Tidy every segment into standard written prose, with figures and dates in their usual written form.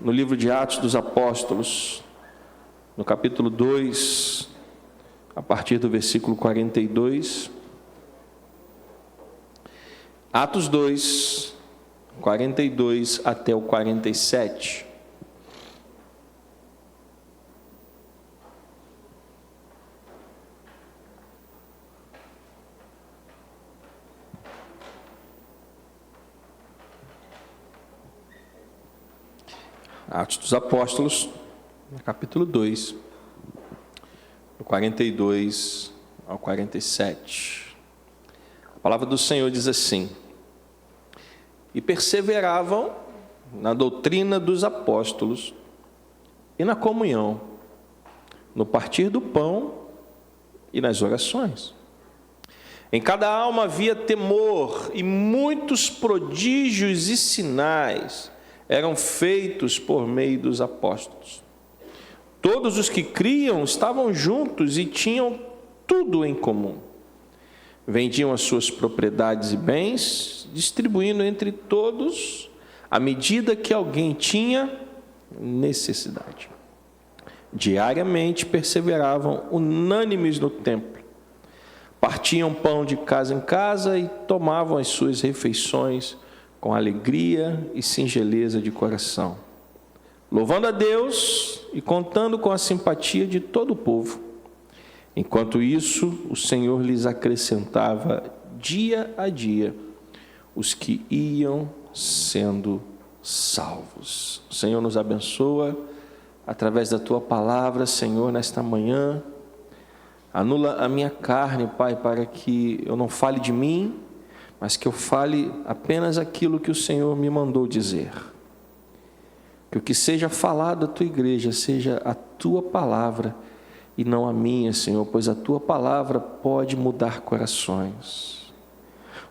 no livro de Atos dos Apóstolos, no capítulo 2, a partir do versículo 42. Atos 2, 42 até o 47. Atos dos Apóstolos, capítulo 2, do 42 ao 47. A palavra do Senhor diz assim: e perseveravam na doutrina dos apóstolos e na comunhão, no partir do pão e nas orações. Em cada alma havia temor, e muitos prodígios e sinais eram feitos por meio dos apóstolos. Todos os que criam estavam juntos e tinham tudo em comum. Vendiam as suas propriedades e bens, distribuindo entre todos, à medida que alguém tinha necessidade. Diariamente perseveravam unânimes no templo. Partiam pão de casa em casa e tomavam as suas refeições com alegria e singeleza de coração, louvando a Deus e contando com a simpatia de todo o povo. Enquanto isso, o Senhor lhes acrescentava dia a dia os que iam sendo salvos. O Senhor nos abençoa através da Tua palavra, Senhor, nesta manhã. Anula a minha carne, Pai, para que eu não fale de mim, mas que eu fale apenas aquilo que o Senhor me mandou dizer. Que o que seja falado à Tua igreja seja a Tua palavra e não a minha, Senhor, pois a Tua palavra pode mudar corações.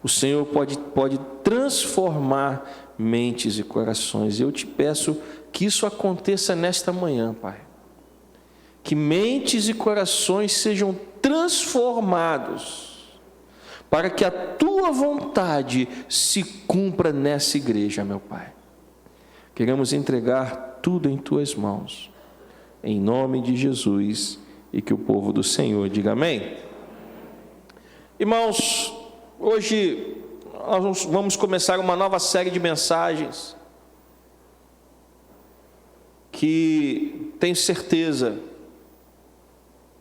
O Senhor pode transformar mentes e corações. Eu te peço que isso aconteça nesta manhã, Pai. Que mentes e corações sejam transformados, para que a Tua vontade se cumpra nessa igreja, meu Pai. Queremos entregar tudo em Tuas mãos, em nome de Jesus, e que o povo do Senhor diga amém. Irmãos, hoje nós vamos começar uma nova série de mensagens, que tenho certeza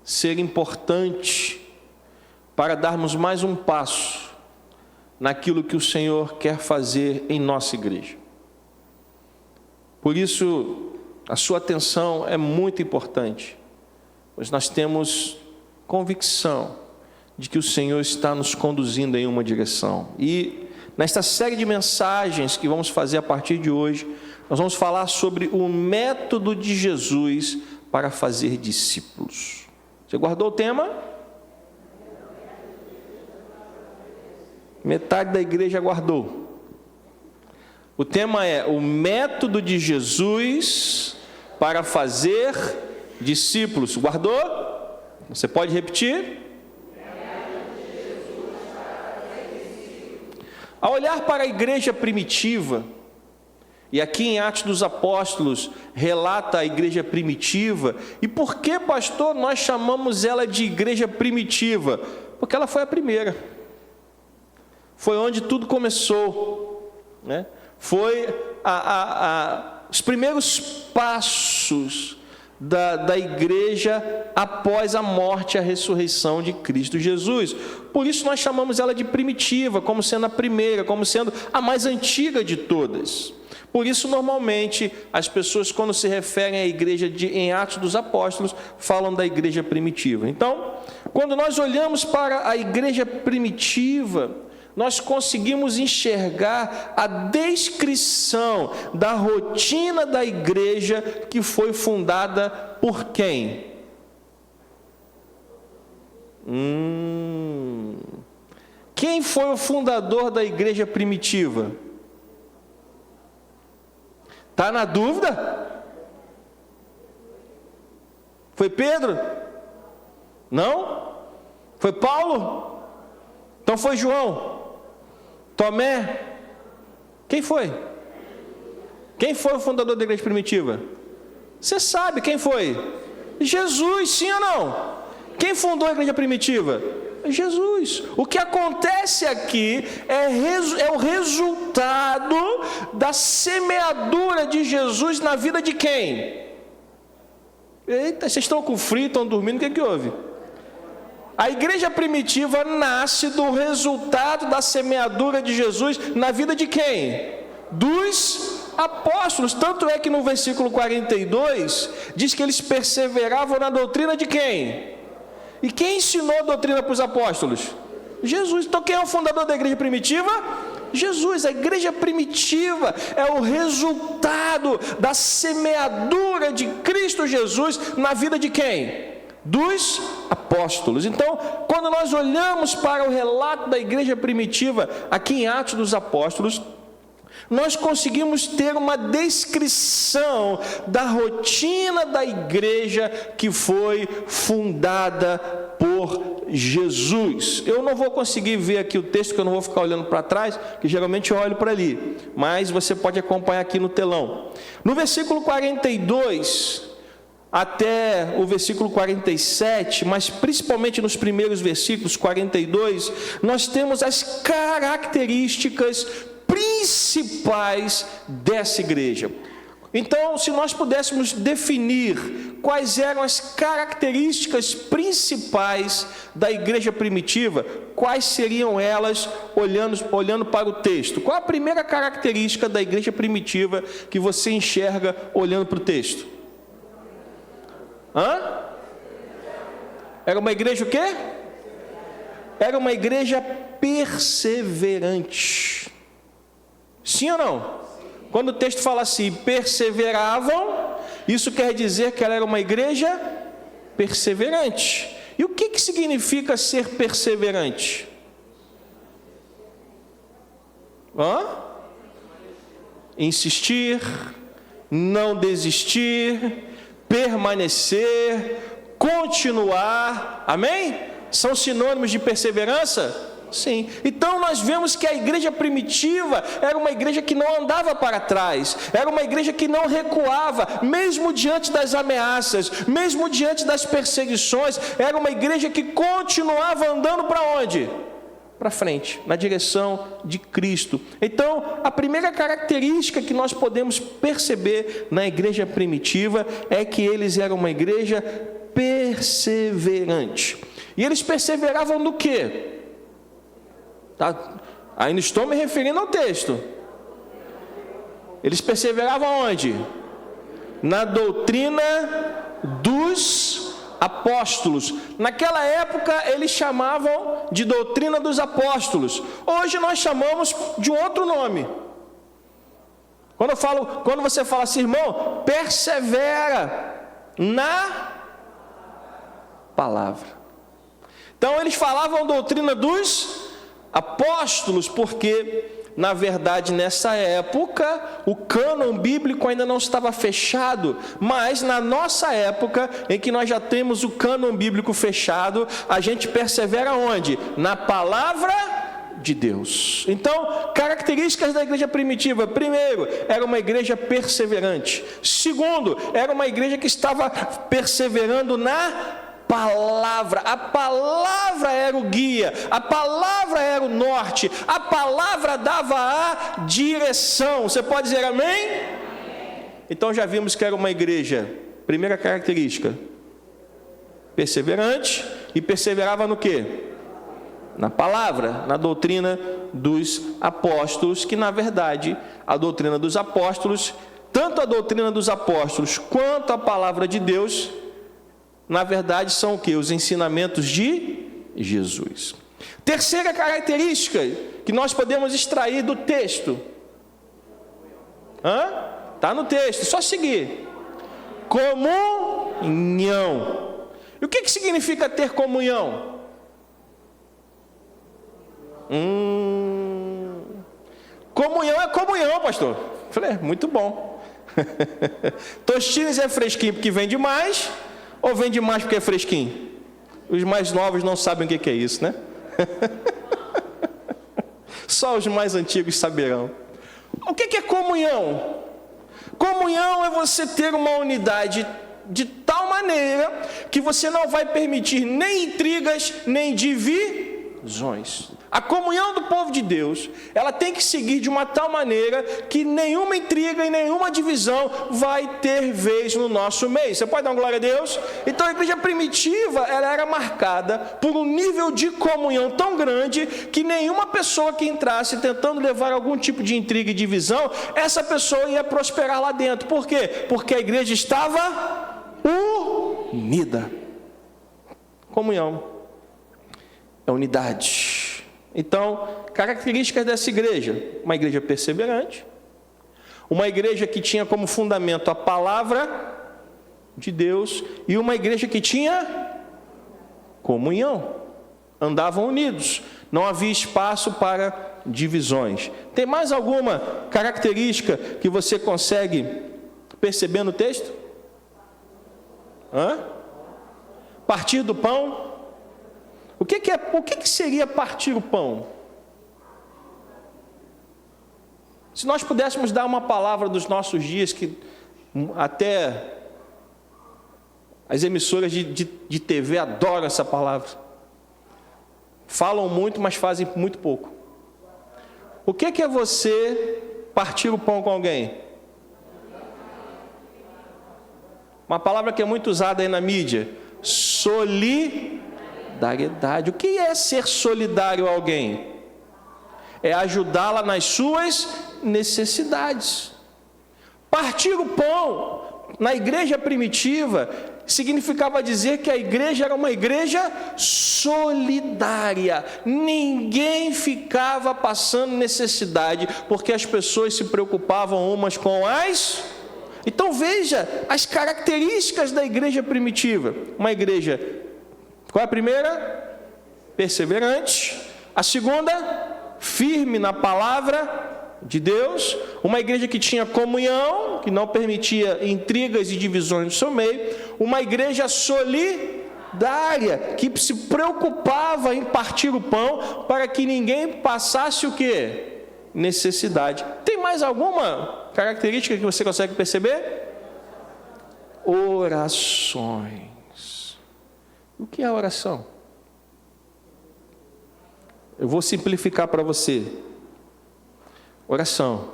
ser importante para darmos mais um passo naquilo que o Senhor quer fazer em nossa igreja. Por isso, a sua atenção é muito importante, pois nós temos convicção de que o Senhor está nos conduzindo em uma direção. E nesta série de mensagens que vamos fazer a partir de hoje, nós vamos falar sobre o método de Jesus para fazer discípulos. Você guardou o tema? Metade da igreja guardou. O tema é o método de Jesus para fazer discípulos. Guardou? Você pode repetir? Ao olhar para a igreja primitiva, e aqui em Atos dos Apóstolos relata a igreja primitiva. E por que, pastor, nós chamamos ela de igreja primitiva? Porque ela foi a primeira. Foi onde tudo começou, né? Foi os primeiros passos da igreja após a morte e a ressurreição de Cristo Jesus. Por isso nós chamamos ela de primitiva, como sendo a primeira, como sendo a mais antiga de todas. Por isso, normalmente, as pessoas, quando se referem à igreja em Atos dos Apóstolos, falam da igreja primitiva. Então, quando nós olhamos para a igreja primitiva, nós conseguimos enxergar a descrição da rotina da igreja que foi fundada por quem? Quem foi o fundador da igreja primitiva? Está na dúvida? Foi Pedro? Não? Foi Paulo? Então foi João? Tomé? Quem foi? Quem foi o fundador da igreja primitiva? Você sabe quem foi? Jesus, sim ou não? Quem fundou a igreja primitiva? Jesus. O que acontece aqui é o resultado da semeadura de Jesus na vida de quem? Eita, vocês estão com frio, estão dormindo, o que é que houve? A igreja primitiva nasce do resultado da semeadura de Jesus na vida de quem? Dos apóstolos. Tanto é que no versículo 42 diz que eles perseveravam na doutrina de quem? E quem ensinou a doutrina para os apóstolos? Jesus. Então quem é o fundador da igreja primitiva? Jesus. A igreja primitiva é o resultado da semeadura de Cristo Jesus na vida de quem? Dos apóstolos. Então, quando nós olhamos para o relato da igreja primitiva aqui em Atos dos Apóstolos, nós conseguimos ter uma descrição da rotina da igreja que foi fundada por Jesus. Eu não vou conseguir ver aqui o texto, que eu não vou ficar olhando para trás, que geralmente eu olho para ali, mas você pode acompanhar aqui no telão. No versículo 42 até o versículo 47, mas principalmente nos primeiros versículos 42, nós temos as características principais dessa igreja. Então, se nós pudéssemos definir quais eram as características principais da igreja primitiva, quais seriam elas, olhando para o texto? Qual a primeira característica da igreja primitiva que você enxerga olhando para o texto? Era uma igreja o quê? Era uma igreja perseverante. Sim ou não? Quando o texto fala assim, perseveravam, isso quer dizer que ela era uma igreja perseverante. E o que significa ser perseverante? Insistir, não desistir, permanecer, continuar, amém? São sinônimos de perseverança? Sim. Então nós vemos que a igreja primitiva era uma igreja que não andava para trás, era uma igreja que não recuava, mesmo diante das ameaças, mesmo diante das perseguições, era uma igreja que continuava andando para onde? Para frente, na direção de Cristo. Então, a primeira característica que nós podemos perceber na igreja primitiva é que eles eram uma igreja perseverante. E eles perseveravam no quê? Ainda estou me referindo ao texto. Eles perseveravam onde? Na doutrina dos apóstolos. Naquela época eles chamavam de doutrina dos apóstolos. Hoje nós chamamos de um outro nome. Quando você fala assim, irmão, persevera na palavra. Então eles falavam doutrina dos apóstolos, porque na verdade nessa época o cânon bíblico ainda não estava fechado, mas na nossa época em que nós já temos o cânon bíblico fechado, a gente persevera onde? Na palavra de Deus. Então, características da igreja primitiva: primeiro, era uma igreja perseverante. Segundo, era uma igreja que estava perseverando na palavra. A palavra era o guia, a palavra era o norte, a palavra dava a direção. Você pode dizer amém? Então já vimos que era uma igreja, primeira característica, perseverante, e perseverava no quê? Na palavra, na doutrina dos apóstolos, que na verdade a doutrina dos apóstolos, tanto a doutrina dos apóstolos quanto a palavra de Deus, na verdade, são o que? Os ensinamentos de Jesus. Terceira característica que nós podemos extrair do texto. Está no texto, só seguir. Comunhão. E o que significa ter comunhão? Comunhão é comunhão, pastor. Falei, muito bom. Tostines é fresquinho porque vende mais, ou vende mais porque é fresquinho? Os mais novos não sabem o que é isso, né? Só os mais antigos saberão. O que é comunhão? Comunhão é você ter uma unidade de tal maneira que você não vai permitir nem intrigas, nem divisões. A comunhão do povo de Deus, ela tem que seguir de uma tal maneira que nenhuma intriga e nenhuma divisão vai ter vez no nosso meio. Você pode dar uma glória a Deus? Então a igreja primitiva, ela era marcada por um nível de comunhão tão grande que nenhuma pessoa que entrasse tentando levar algum tipo de intriga e divisão, essa pessoa ia prosperar lá dentro. Por quê? Porque a igreja estava unida. Comunhão é unidade. Então, características dessa igreja: uma igreja perseverante, uma igreja que tinha como fundamento a palavra de Deus e uma igreja que tinha comunhão, andavam unidos, não havia espaço para divisões. Tem mais alguma característica que você consegue perceber no texto? Partir do pão. O que seria partir o pão? Se nós pudéssemos dar uma palavra dos nossos dias, que até as emissoras de TV adoram essa palavra. Falam muito, mas fazem muito pouco. O que é você partir o pão com alguém? Uma palavra que é muito usada aí na mídia: solidariedade. O que é ser solidário a alguém? É ajudá-la nas suas necessidades. Partir o pão, na igreja primitiva, significava dizer que a igreja era uma igreja solidária. Ninguém ficava passando necessidade, porque as pessoas se preocupavam umas com as... Então veja as características da igreja primitiva. Uma igreja, qual é a primeira? Perseverante. A segunda, firme na palavra de Deus. Uma igreja que tinha comunhão, que não permitia intrigas e divisões no seu meio. Uma igreja solidária, que se preocupava em partir o pão para que ninguém passasse o quê? Necessidade. Tem mais alguma característica que você consegue perceber? Orações. O que é oração? Eu vou simplificar para você. Oração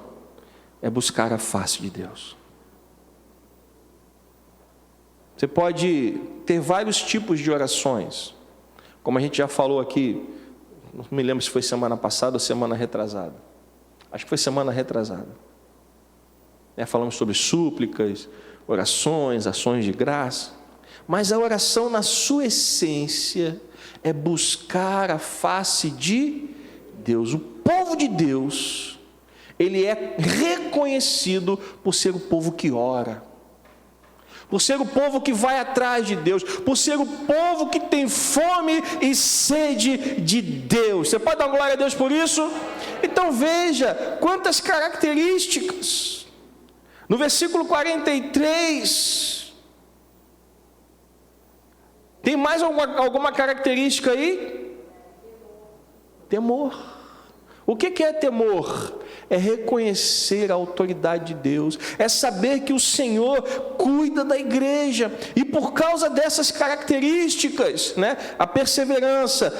é buscar a face de Deus. Você pode ter vários tipos de orações, como a gente já falou aqui, não me lembro se foi semana passada ou semana retrasada. Acho que foi semana retrasada. Falamos sobre súplicas, orações, ações de graça. Mas a oração, na sua essência, é buscar a face de Deus. O povo de Deus, ele é reconhecido por ser o povo que ora, por ser o povo que vai atrás de Deus, por ser o povo que tem fome e sede de Deus. Você pode dar glória a Deus por isso? Então veja quantas características. No versículo 43, tem mais alguma característica aí? Temor. O que é temor? É reconhecer a autoridade de Deus, é saber que o Senhor cuida da igreja, e por causa dessas características, a perseverança,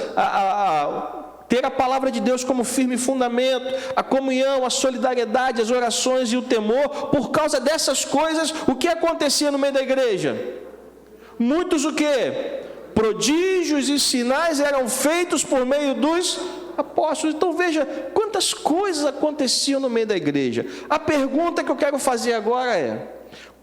ter a palavra de Deus como firme fundamento, a comunhão, a solidariedade, as orações e o temor, por causa dessas coisas, o que acontecia no meio da igreja? Muitos o quê? Prodígios e sinais eram feitos por meio dos apóstolos. Então veja quantas coisas aconteciam no meio da igreja. A pergunta que eu quero fazer agora é: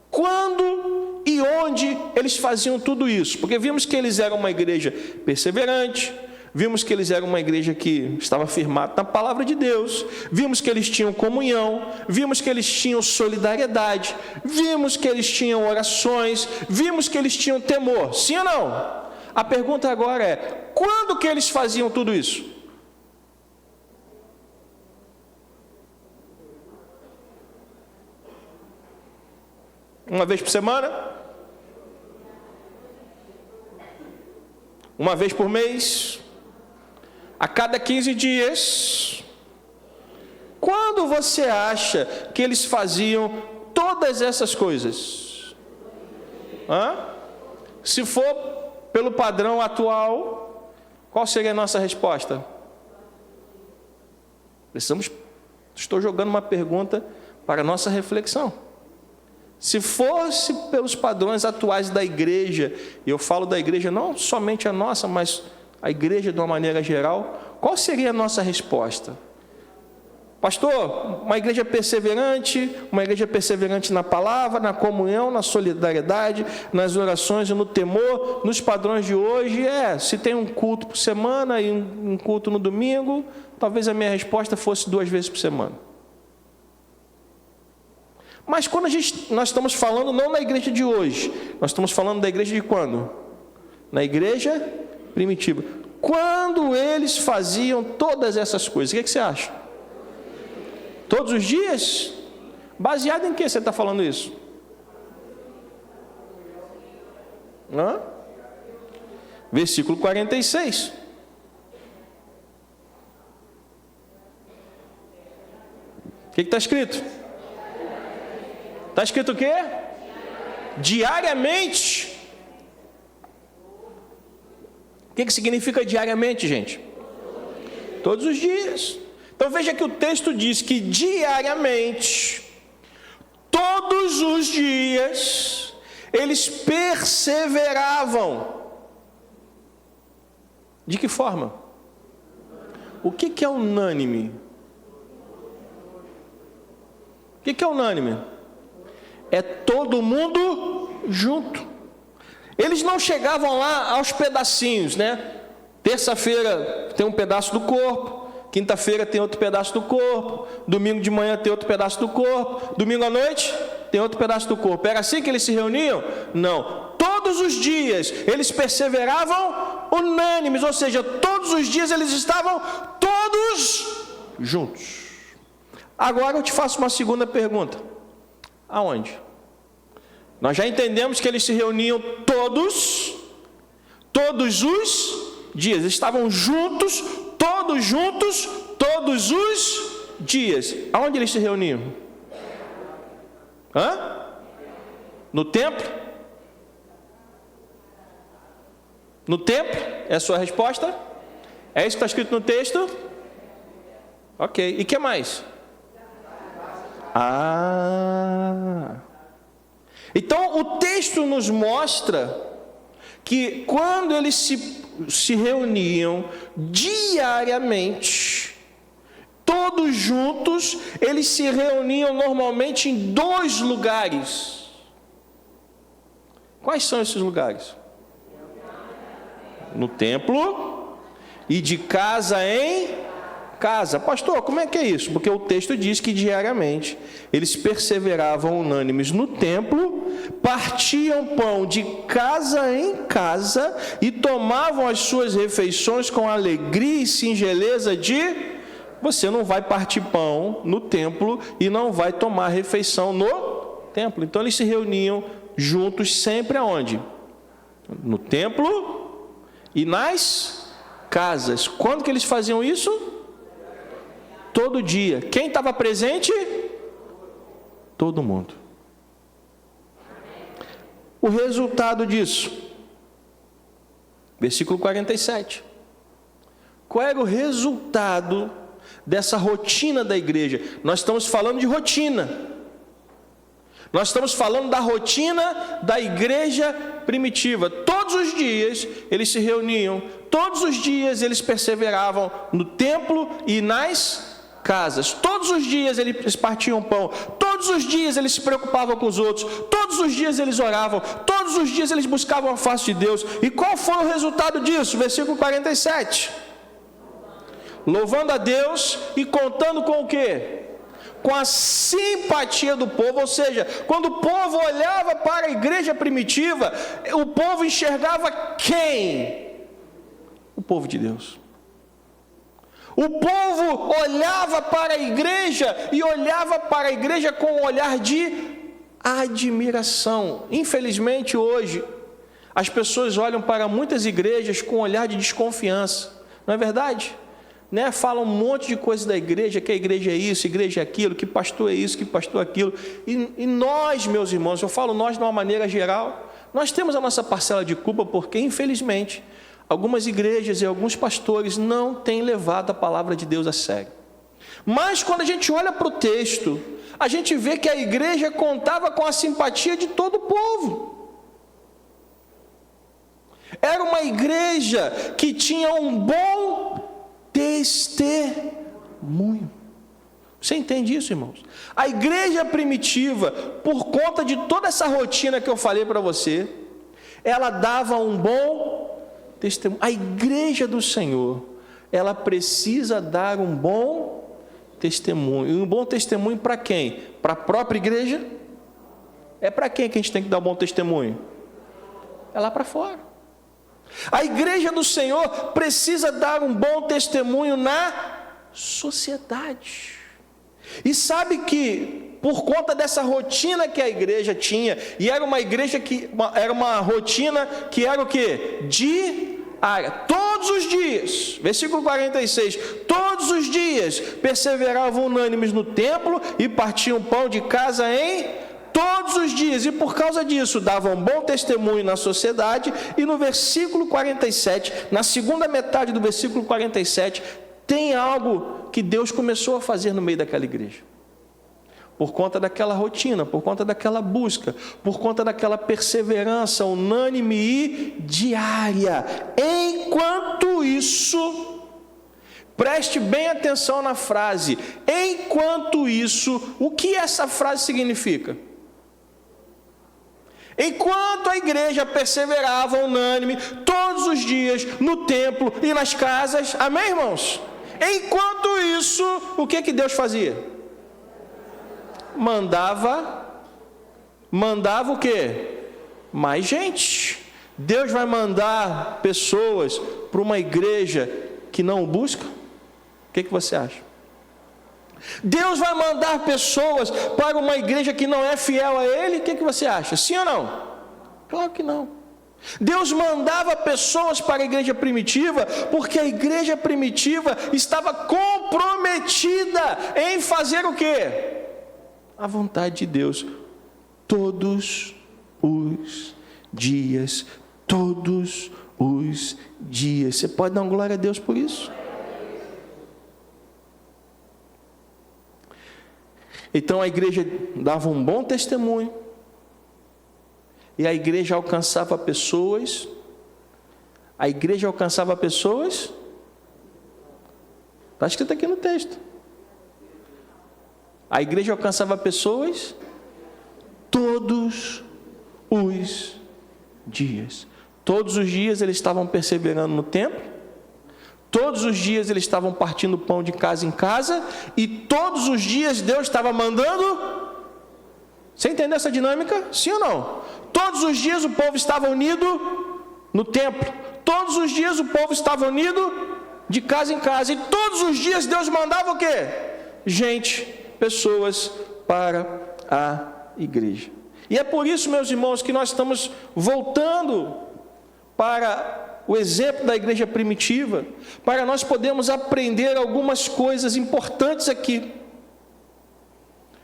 quando e onde eles faziam tudo isso? Porque vimos que eles eram uma igreja perseverante, vimos que eles eram uma igreja que estava firmada na palavra de Deus, vimos que eles tinham comunhão, vimos que eles tinham solidariedade, vimos que eles tinham orações, vimos que eles tinham temor. Sim ou não? A pergunta agora é: quando que eles faziam tudo isso? Uma vez por semana? Uma vez por mês? A cada 15 dias? Quando você acha que eles faziam todas essas coisas? Se for pelo padrão atual, qual seria a nossa resposta? Estou jogando uma pergunta para a nossa reflexão. Se fosse pelos padrões atuais da igreja, e eu falo da igreja não somente a nossa, mas a igreja de uma maneira geral, qual seria a nossa resposta? Pastor, uma igreja perseverante na palavra, na comunhão, na solidariedade, nas orações e no temor, nos padrões de hoje, se tem um culto por semana e um culto no domingo, talvez a minha resposta fosse 2 vezes por semana. Mas quando nós estamos falando não na igreja de hoje, nós estamos falando da igreja de quando? Na igreja primitiva. Quando eles faziam todas essas coisas, o que você acha? Todos os dias? Baseado em que você está falando isso? Versículo 46. O que está escrito? Está escrito o quê? Diariamente. O que significa diariamente, gente? Todos os dias. Então veja que o texto diz que diariamente, todos os dias, eles perseveravam. De que forma? O que é unânime? O que é unânime? É todo mundo junto. Eles não chegavam lá aos pedacinhos, né? Terça-feira tem um pedaço do corpo, quinta-feira tem outro pedaço do corpo, domingo de manhã tem outro pedaço do corpo, domingo à noite tem outro pedaço do corpo. Era assim que eles se reuniam? Não. Todos os dias eles perseveravam unânimes, ou seja, todos os dias eles estavam todos juntos. Agora eu te faço uma segunda pergunta. Aonde? Nós já entendemos que eles se reuniam todos os dias. Eles estavam juntos, todos os dias. Aonde eles se reuniam? No templo? No templo? É a sua resposta? É isso que está escrito no texto? Ok. E o que mais? Então o texto nos mostra que quando eles se reuniam diariamente, todos juntos, eles se reuniam normalmente em 2 lugares. Quais são esses lugares? No templo e de casa em casa. Pastor, como é que é isso? Porque o texto diz que diariamente eles perseveravam unânimes no templo, partiam pão de casa em casa e tomavam as suas refeições com alegria e singeleza de... Você não vai partir pão no templo e não vai tomar refeição no templo. Então eles se reuniam juntos sempre aonde? No templo e nas casas. Quando que eles faziam isso? Todo dia. Quem estava presente? Todo mundo. O resultado disso? Versículo 47. Qual era o resultado dessa rotina da igreja? Nós estamos falando de rotina. Nós estamos falando da rotina da igreja primitiva. Todos os dias eles se reuniam, todos os dias eles perseveravam no templo e nas casas. Todos os dias eles partiam pão, todos os dias eles se preocupavam com os outros, todos os dias eles oravam, todos os dias eles buscavam a face de Deus. E qual foi o resultado disso? Versículo 47. Louvando a Deus e contando com o quê? Com a simpatia do povo. Ou seja, quando o povo olhava para a igreja primitiva, o povo enxergava quem? O povo de Deus. O povo olhava para a igreja e olhava para a igreja com um olhar de admiração. Infelizmente hoje as pessoas olham para muitas igrejas com um olhar de desconfiança, não é verdade? né, falam um monte de coisa da igreja, que a igreja é isso, igreja é aquilo, que pastor é isso, que pastor é aquilo. E nós, meus irmãos, eu falo nós de uma maneira geral, nós temos a nossa parcela de culpa, porque, infelizmente, algumas igrejas e alguns pastores não têm levado a palavra de Deus a sério. Mas quando a gente olha para o texto, a gente vê que a igreja contava com a simpatia de todo o povo. Era uma igreja que tinha um bom testemunho. Você entende isso, irmãos? A igreja primitiva, por conta de toda essa rotina que eu falei para você, ela dava um bom testemunho. A igreja do Senhor, ela precisa dar um bom testemunho. E um bom testemunho para quem? Para a própria igreja? É para quem que a gente tem que dar um bom testemunho? É lá para fora. A igreja do Senhor precisa dar um bom testemunho na sociedade. E sabe que, por conta dessa rotina que a igreja tinha, e era uma igreja que era uma rotina que era o quê? Diária, todos os dias, versículo 46, todos os dias perseveravam unânimes no templo e partiam pão de casa em todos os dias, e por causa disso davam bom testemunho na sociedade. E no versículo 47, na segunda metade do versículo 47, tem algo que Deus começou a fazer no meio daquela igreja. Por conta daquela rotina, por conta daquela busca, por conta daquela perseverança unânime e diária. Enquanto isso, preste bem atenção na frase, enquanto isso, o que essa frase significa? Enquanto a igreja perseverava unânime, todos os dias, no templo e nas casas, amém, irmãos? Enquanto isso, o que Deus fazia? Mandava o quê? Mais gente. Deus vai mandar pessoas para uma igreja que não o busca? O que você acha? Deus vai mandar pessoas para uma igreja que não é fiel a Ele? O que você acha? Sim ou não? Claro que não. Deus mandava pessoas para a igreja primitiva, porque a igreja primitiva estava comprometida em fazer o quê? A vontade de Deus, todos os dias, todos os dias. Você pode dar uma glória a Deus por isso? Então a igreja dava um bom testemunho, e a igreja alcançava pessoas. A igreja alcançava pessoas, está escrito aqui no texto. A igreja alcançava pessoas todos os dias. Todos os dias eles estavam perseverando no templo. Todos os dias eles estavam partindo pão de casa em casa, e todos os dias Deus estava mandando. Você entendeu essa dinâmica? Sim ou não? Todos os dias o povo estava unido no templo. Todos os dias o povo estava unido de casa em casa. E todos os dias Deus mandava o quê? Gente, pessoas para a igreja. E é por isso, meus irmãos, que nós estamos voltando para o exemplo da igreja primitiva, para nós podermos aprender algumas coisas importantes aqui.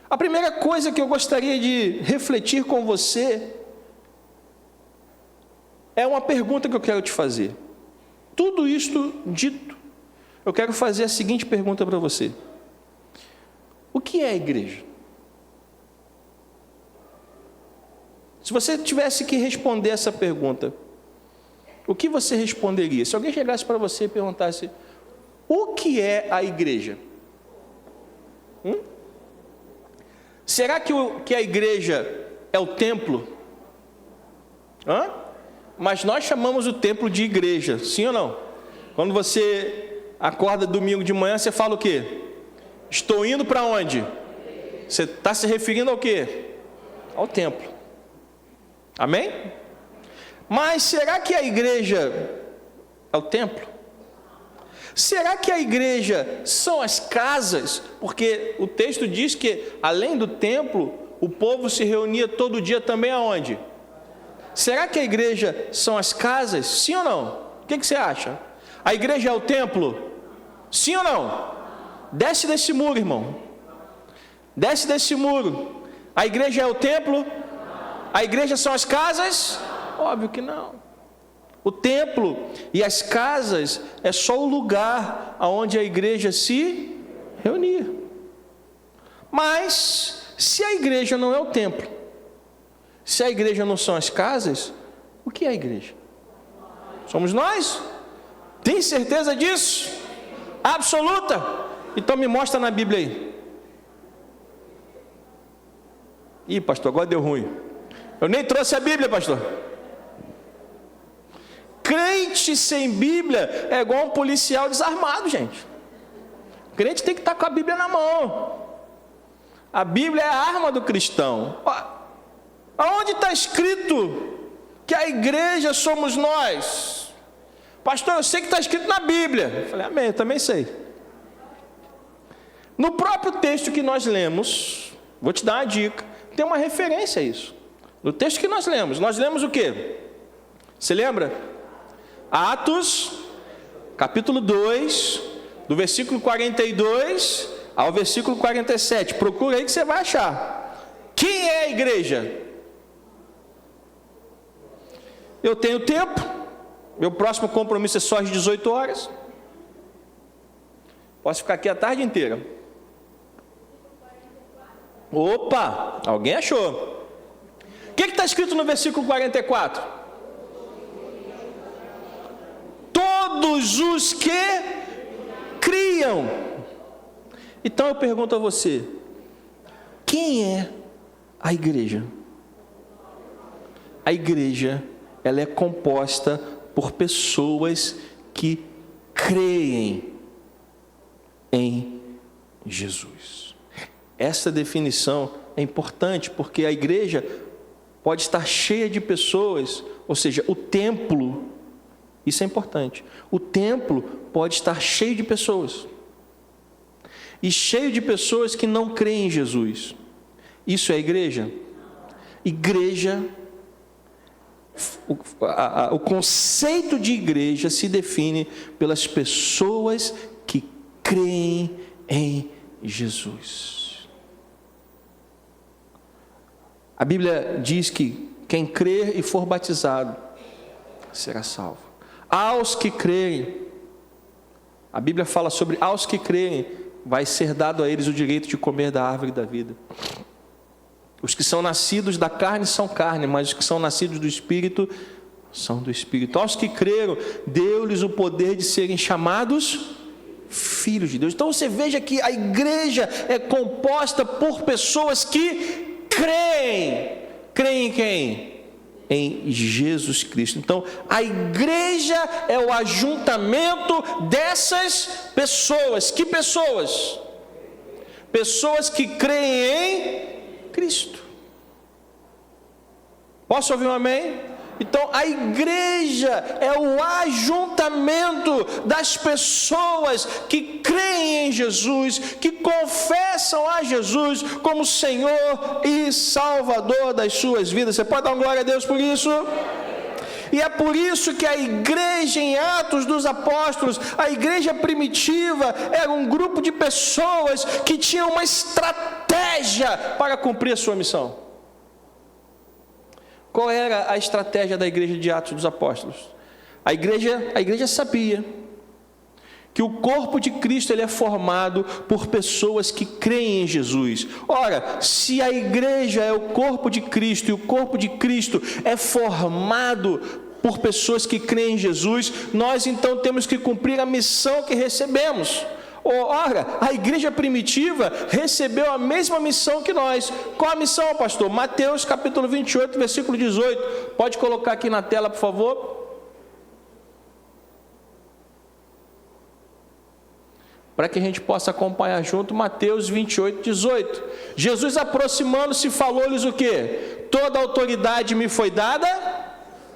A primeira coisa que eu gostaria de refletir com você é uma pergunta que eu quero te fazer. Tudo isto dito, eu quero fazer a seguinte pergunta para você: o que é a igreja? Se você tivesse que responder essa pergunta, o que você responderia? Se alguém chegasse para você e perguntasse: o que é a igreja? Será que a igreja é o templo? Mas nós chamamos o templo de igreja, sim ou não? Quando você acorda domingo de manhã, você fala o quê? Estou indo para onde? Você está se referindo ao quê? Ao templo. Amém? Mas será que a igreja é o templo? Será que a igreja são as casas? Porque o texto diz que, além do templo, o povo se reunia todo dia também aonde? Será que a igreja são as casas? Sim ou não? O que você acha? A igreja é o templo? Sim ou não? Desce desse muro, irmão. Desce desse muro. A igreja é o templo? A igreja são as casas? Óbvio que não. O templo e as casas é só o lugar onde a igreja se reunia. Mas, se a igreja não é o templo, se a igreja não são as casas, o que é a igreja? Somos nós? Tem certeza disso? Absoluta? Então me mostra na Bíblia aí. Ih, pastor, agora deu ruim. Eu nem trouxe a Bíblia, pastor. Crente sem Bíblia é igual um policial desarmado, gente. Crente tem que estar com a Bíblia na mão. A Bíblia é a arma do cristão. Aonde está escrito que a igreja somos nós? Pastor, eu sei que está escrito na Bíblia. Eu falei, amém, eu também sei. No próprio texto que nós lemos, vou te dar uma dica, tem uma referência a isso. No texto que nós lemos o quê? Você lembra? Atos, capítulo 2, do versículo 42 ao versículo 47. Procura aí que você vai achar. Quem é a igreja? Eu tenho tempo. Meu próximo compromisso é só às 18 horas. Posso ficar aqui a tarde inteira. Opa, alguém achou. O que está escrito no versículo 44? Todos os que criam. Então eu pergunto a você, quem é a igreja? A igreja, ela é composta por pessoas que creem em Jesus. Essa definição é importante porque a igreja pode estar cheia de pessoas, ou seja, o templo, isso é importante, o templo pode estar cheio de pessoas, e cheio de pessoas que não creem em Jesus. Isso é a igreja? Igreja, o conceito de igreja se define pelas pessoas que creem em Jesus. A Bíblia diz que quem crer e for batizado será salvo. Aos que crerem, a Bíblia fala sobre aos que crerem, vai ser dado a eles o direito de comer da árvore da vida. Os que são nascidos da carne são carne, mas os que são nascidos do Espírito são do Espírito. Aos que creram, deu-lhes o poder de serem chamados filhos de Deus. Então você veja que a igreja é composta por pessoas que creem. Creem em quem? Em Jesus Cristo. Então a igreja é o ajuntamento dessas pessoas. Que pessoas? Pessoas que creem em Cristo. Posso ouvir um amém? Então a igreja é o ajuntamento das pessoas que creem em Jesus, que confessam a Jesus como Senhor e Salvador das suas vidas. Você pode dar uma glória a Deus por isso? E é por isso que a igreja em Atos dos Apóstolos, a igreja primitiva, era um grupo de pessoas que tinham uma estratégia para cumprir a sua missão. Qual era a estratégia da igreja de Atos dos Apóstolos? A igreja sabia que o corpo de Cristo ele é formado por pessoas que creem em Jesus. Ora, se a igreja é o corpo de Cristo e o corpo de Cristo é formado por pessoas que creem em Jesus, nós então temos que cumprir a missão que recebemos. Ora, a igreja primitiva recebeu a mesma missão que nós. Qual a missão, pastor? Mateus capítulo 28, versículo 18. Pode colocar aqui na tela, por favor? Para que a gente possa acompanhar junto, Mateus 28, 18. Jesus aproximando-se, falou-lhes o quê? Toda autoridade me foi dada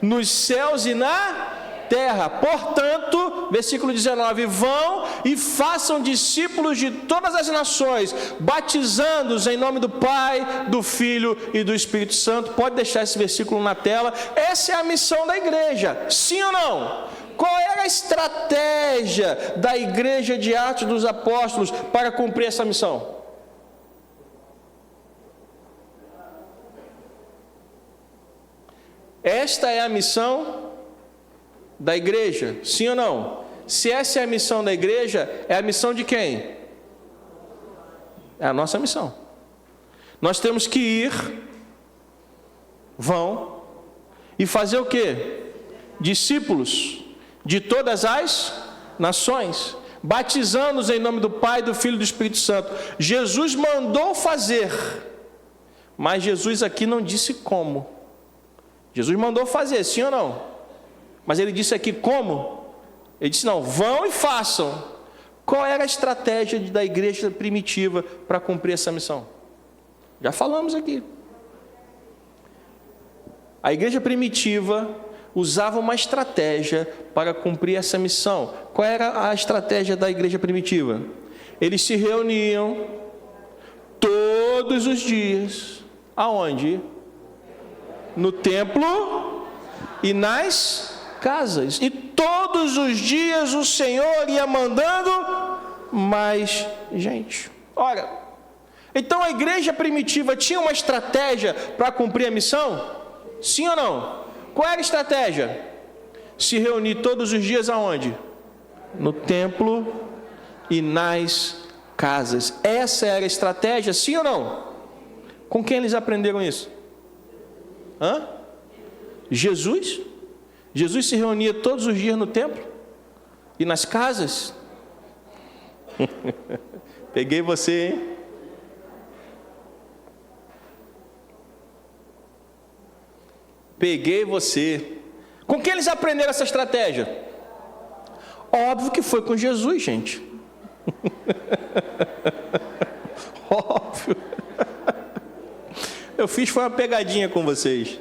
nos céus e na terra. Portanto, versículo 19, vão e façam discípulos de todas as nações, batizando-os em nome do Pai, do Filho e do Espírito Santo. Pode deixar esse versículo na tela. Essa é a missão da igreja, sim ou não? Qual era a estratégia da igreja de Atos dos Apóstolos para cumprir essa missão? Esta é a missão da igreja, sim ou não? Se essa é a missão da igreja, é a missão de quem? É a nossa missão. Nós temos que ir, vão, e fazer o quê? Discípulos de todas as nações, batizando-os em nome do Pai, do Filho e do Espírito Santo. Jesus mandou fazer, mas Jesus aqui não disse como. Jesus mandou fazer, sim ou não? Mas ele disse aqui como? Ele disse não, vão e façam. Qual era a estratégia da igreja primitiva para cumprir essa missão? Já falamos aqui. A igreja primitiva usava uma estratégia para cumprir essa missão. Qual era a estratégia da igreja primitiva? Eles se reuniam todos os dias. Aonde? No templo e nas casas. E todos os dias o Senhor ia mandando mais gente. Ora, então a igreja primitiva tinha uma estratégia para cumprir a missão? Sim ou não? Qual era a estratégia? Se reunir todos os dias aonde? No templo e nas casas. Essa era a estratégia, sim ou não? Com quem eles aprenderam isso? Jesus? Jesus se reunia todos os dias no templo e nas casas? Peguei você, hein? Peguei você. Com quem eles aprenderam essa estratégia? Óbvio que foi com Jesus, gente. Óbvio. Eu fiz foi uma pegadinha com vocês.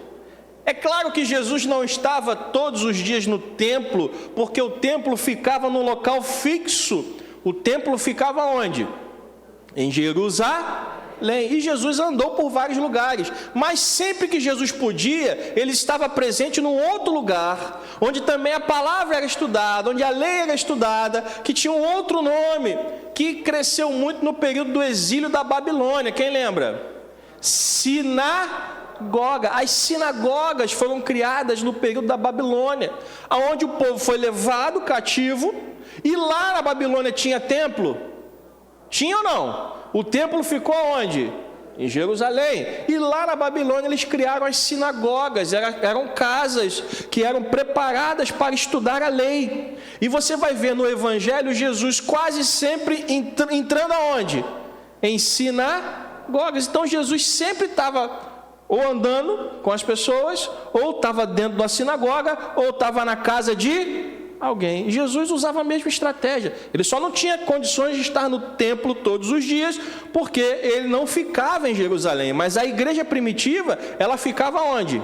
É claro que Jesus não estava todos os dias no templo, porque o templo ficava num local fixo. O templo ficava onde? Em Jerusalém. E Jesus andou por vários lugares. Mas sempre que Jesus podia, ele estava presente num outro lugar, onde também a palavra era estudada, onde a lei era estudada, que tinha um outro nome, que cresceu muito no período do exílio da Babilônia. Quem lembra? Sinagoga. As sinagogas foram criadas no período da Babilônia, onde o povo foi levado cativo, e lá na Babilônia tinha templo? Tinha ou não? O templo ficou onde? Em Jerusalém. E lá na Babilônia eles criaram as sinagogas, eram casas que eram preparadas para estudar a lei. E você vai ver no Evangelho Jesus quase sempre entrando aonde? Em sinagogas. Então Jesus sempre estava ou andando com as pessoas, ou estava dentro da sinagoga, ou estava na casa de alguém. E Jesus usava a mesma estratégia. Ele só não tinha condições de estar no templo todos os dias, porque ele não ficava em Jerusalém. Mas a igreja primitiva, ela ficava onde?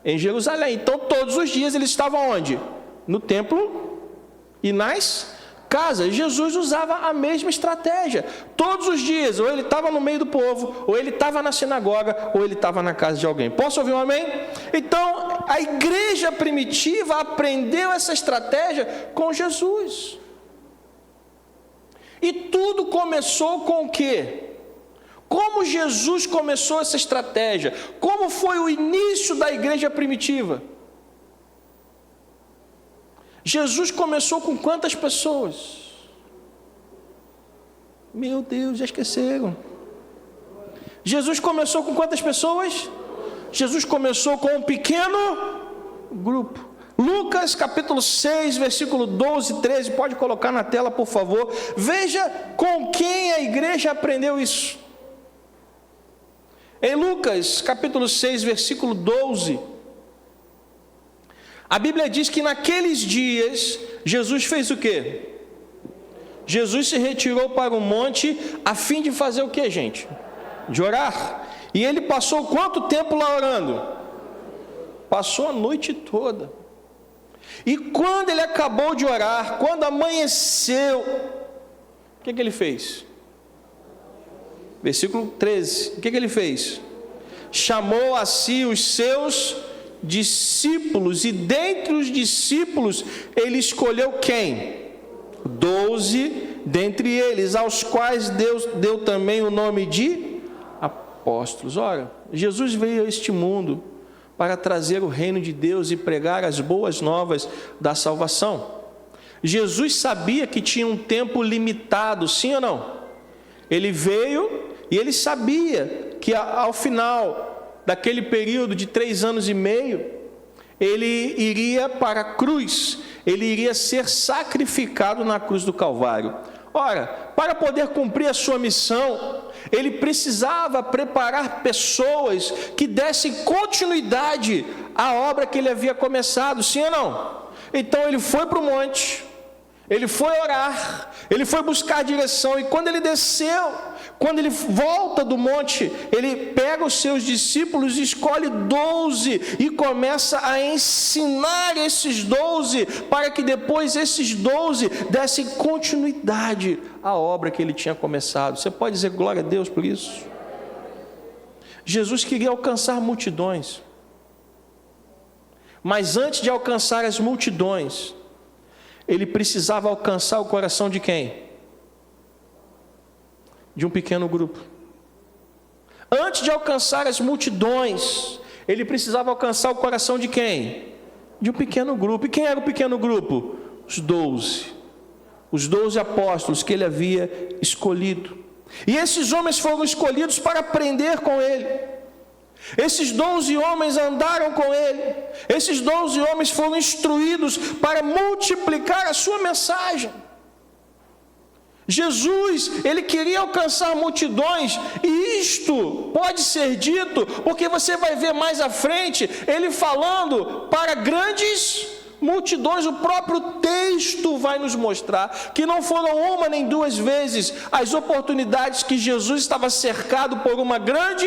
Em Jerusalém. Então todos os dias eles estavam onde? No templo e nas casas. Jesus usava a mesma estratégia. Todos os dias, ou ele estava no meio do povo, ou ele estava na sinagoga, ou ele estava na casa de alguém. Posso ouvir um amém? Então, a igreja primitiva aprendeu essa estratégia com Jesus. E tudo começou com o quê? Como Jesus começou essa estratégia? Como foi o início da igreja primitiva? Jesus começou com quantas pessoas? Meu Deus, já esqueceram. Jesus começou com quantas pessoas? Jesus começou com um pequeno grupo. Lucas capítulo 6, versículo 12 e 13, pode colocar na tela, por favor. Veja com quem a igreja aprendeu isso. Em Lucas capítulo 6, versículo 12, a Bíblia diz que naqueles dias, Jesus fez o quê? Jesus se retirou para o monte a fim de fazer o quê, gente? De orar. E ele passou quanto tempo lá orando? Passou a noite toda. E quando ele acabou de orar, quando amanheceu, o que ele fez? Versículo 13, o que ele fez? Chamou a si os seus discípulos, e dentre os discípulos ele escolheu quem? 12 dentre eles, aos quais Deus deu também o nome de apóstolos. Ora, Jesus veio a este mundo para trazer o reino de Deus e pregar as boas novas da salvação. Jesus sabia que tinha um tempo limitado, sim ou não? Ele veio e ele sabia que ao final daquele período de 3 anos e meio, ele iria para a cruz, ele iria ser sacrificado na cruz do Calvário. Ora, para poder cumprir a sua missão, ele precisava preparar pessoas que dessem continuidade à obra que ele havia começado, sim ou não? Então ele foi para o monte, ele foi orar, ele foi buscar direção, e quando ele desceu, quando ele volta do monte, ele pega os seus discípulos, escolhe 12 e começa a ensinar esses 12, para que depois esses 12 dessem continuidade à obra que ele tinha começado. Você pode dizer glória a Deus por isso? Jesus queria alcançar multidões, mas antes de alcançar as multidões, ele precisava alcançar o coração de quem? De um pequeno grupo. Antes de alcançar as multidões, ele precisava alcançar o coração de quem? De um pequeno grupo. E quem era o pequeno grupo? Os 12. Os 12 apóstolos que ele havia escolhido. E esses homens foram escolhidos para aprender com ele. Esses 12 homens andaram com ele. Esses 12 homens foram instruídos para multiplicar a sua mensagem. Jesus, ele queria alcançar multidões, e isto pode ser dito, porque você vai ver mais à frente, ele falando para grandes multidões. O próprio texto vai nos mostrar que não foram uma nem duas vezes as oportunidades que Jesus estava cercado por uma grande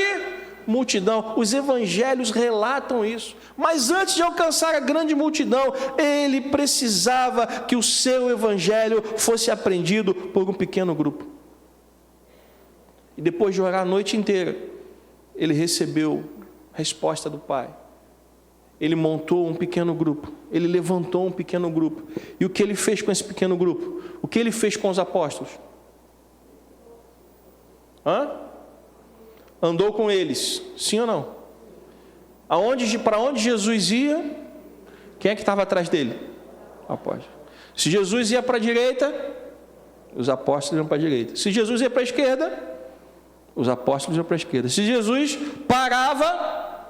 multidão. Os evangelhos relatam isso. Mas antes de alcançar a grande multidão, ele precisava que o seu evangelho fosse aprendido por um pequeno grupo. E depois de orar a noite inteira, ele recebeu a resposta do Pai. Ele montou um pequeno grupo, ele levantou um pequeno grupo. E o que ele fez com esse pequeno grupo? O que ele fez com os apóstolos? Andou com eles, sim ou não? Para onde Jesus ia, quem é que estava atrás dele? Apóstolo. Se Jesus ia para a direita, os apóstolos iam para a direita. Se Jesus ia para a esquerda, os apóstolos iam para a esquerda. Se Jesus parava,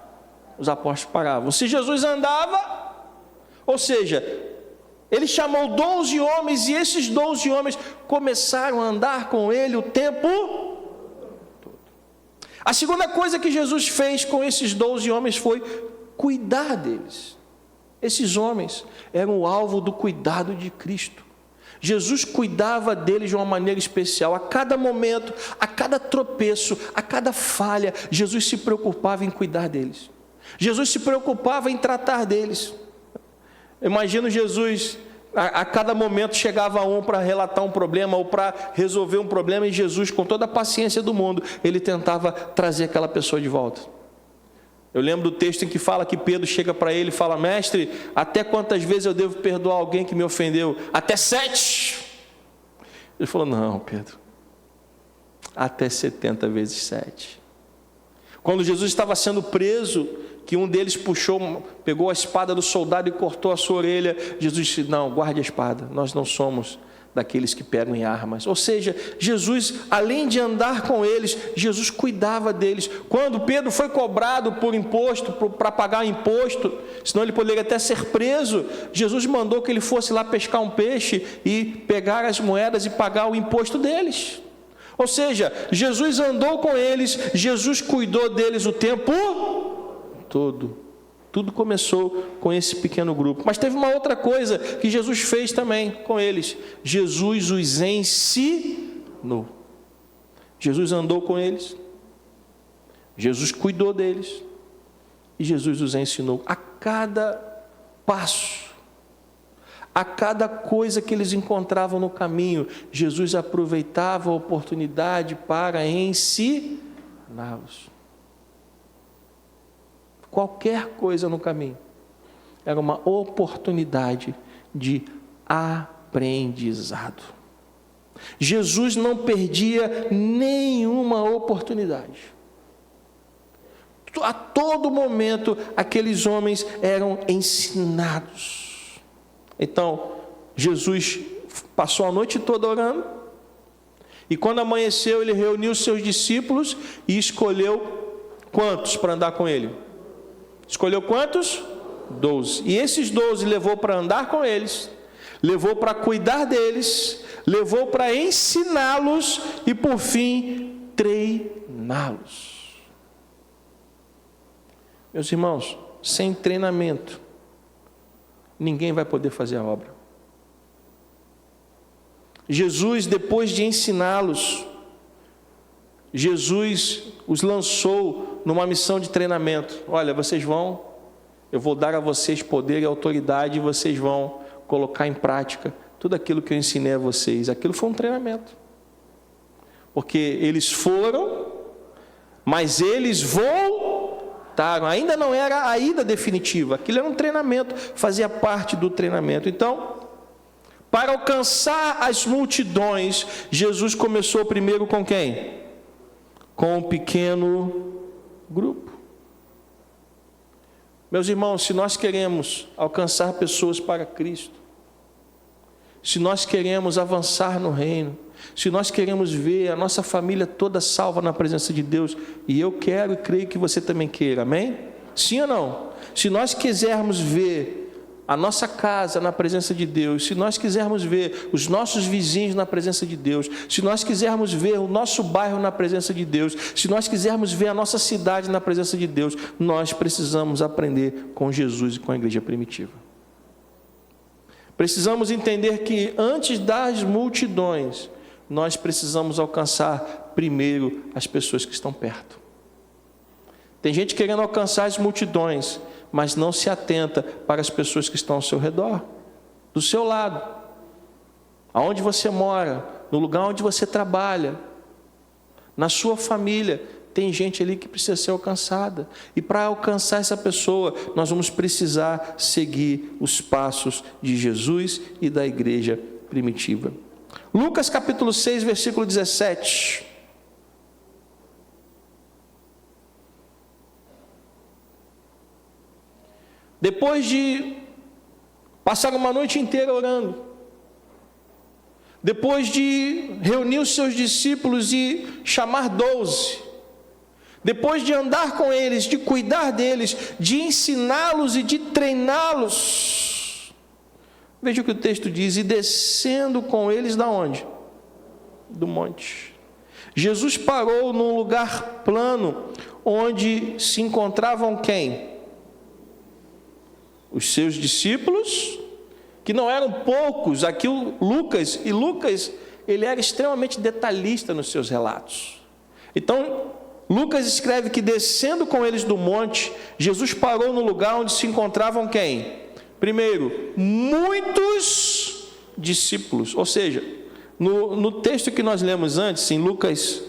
os apóstolos paravam. Se Jesus andava, ou seja, ele chamou 12 homens, e esses 12 homens começaram a andar com ele o tempo todo. A segunda coisa que Jesus fez com esses 12 homens foi cuidar deles. Esses homens eram o alvo do cuidado de Cristo. Jesus cuidava deles de uma maneira especial. A cada momento, a cada tropeço, a cada falha, Jesus se preocupava em cuidar deles. Jesus se preocupava em tratar deles. Imagino Jesus, a cada momento chegava um para relatar um problema ou para resolver um problema, e Jesus, com toda a paciência do mundo, ele tentava trazer aquela pessoa de volta. Eu lembro do texto em que fala que Pedro chega para ele e fala: mestre, até quantas vezes eu devo perdoar alguém que me ofendeu? Até 7. Ele falou: não, Pedro, até 70 vezes 7. Quando Jesus estava sendo preso, que um deles pegou a espada do soldado e cortou a sua orelha, Jesus disse: não, guarde a espada, nós não somos daqueles que pegam em armas. Ou seja, Jesus, além de andar com eles, Jesus cuidava deles. Quando Pedro foi cobrado por imposto, para pagar imposto, senão ele poderia até ser preso, Jesus mandou que ele fosse lá pescar um peixe e pegar as moedas e pagar o imposto deles. Ou seja, Jesus andou com eles, Jesus cuidou deles o tempo todo. Tudo começou com esse pequeno grupo. Mas teve uma outra coisa que Jesus fez também com eles. Jesus os ensinou. Jesus andou com eles, Jesus cuidou deles, e Jesus os ensinou. A cada passo, a cada coisa que eles encontravam no caminho, Jesus aproveitava a oportunidade para ensiná-los. qualquer coisa no caminho. Era uma oportunidade de aprendizado. Jesus não perdia nenhuma oportunidade. A todo momento, aqueles homens eram ensinados. Então, Jesus passou a noite toda orando, e quando amanheceu, ele reuniu os seus discípulos e escolheu quantos para andar com ele? Escolheu quantos? 12. E esses 12 levou para andar com eles, levou para cuidar deles, levou para ensiná-los e, por fim, treiná-los. Meus irmãos, sem treinamento, ninguém vai poder fazer a obra. Jesus, depois de ensiná-los, Jesus os lançou numa missão de treinamento. Olha, eu vou dar a vocês poder e autoridade, e vocês vão colocar em prática tudo aquilo que eu ensinei a vocês. Aquilo foi um treinamento. Porque eles foram, mas eles voltaram. Ainda não era a ida definitiva. Aquilo era um treinamento, fazia parte do treinamento. Então, para alcançar as multidões, Jesus começou primeiro com quem? Com um pequeno grupo. Meus irmãos, se nós queremos alcançar pessoas para Cristo, se nós queremos avançar no reino, se nós queremos ver a nossa família toda salva na presença de Deus, e eu quero e creio que você também queira, amém? Sim ou não? Se nós quisermos ver a nossa casa na presença de Deus, se nós quisermos ver os nossos vizinhos na presença de Deus, se nós quisermos ver o nosso bairro na presença de Deus, se nós quisermos ver a nossa cidade na presença de Deus, nós precisamos aprender com Jesus e com a igreja primitiva. Precisamos entender que antes das multidões, nós precisamos alcançar primeiro as pessoas que estão perto. Tem gente querendo alcançar as multidões, mas não se atenta para as pessoas que estão ao seu redor, do seu lado, aonde você mora, no lugar onde você trabalha, na sua família. Tem gente ali que precisa ser alcançada, e para alcançar essa pessoa, nós vamos precisar seguir os passos de Jesus e da igreja primitiva. Lucas capítulo 6, versículo 17. Depois de passar uma noite inteira orando, depois de reunir os seus discípulos e chamar 12, depois de andar com eles, de cuidar deles, de ensiná-los e de treiná-los, veja o que o texto diz: e descendo com eles da onde? Do monte. Jesus parou num lugar plano, onde se encontravam quem? Os seus discípulos, que não eram poucos. Aqui o Lucas, ele era extremamente detalhista nos seus relatos. Então, Lucas escreve que descendo com eles do monte, Jesus parou no lugar onde se encontravam quem? Primeiro, muitos discípulos. Ou seja, no texto que nós lemos antes, em Lucas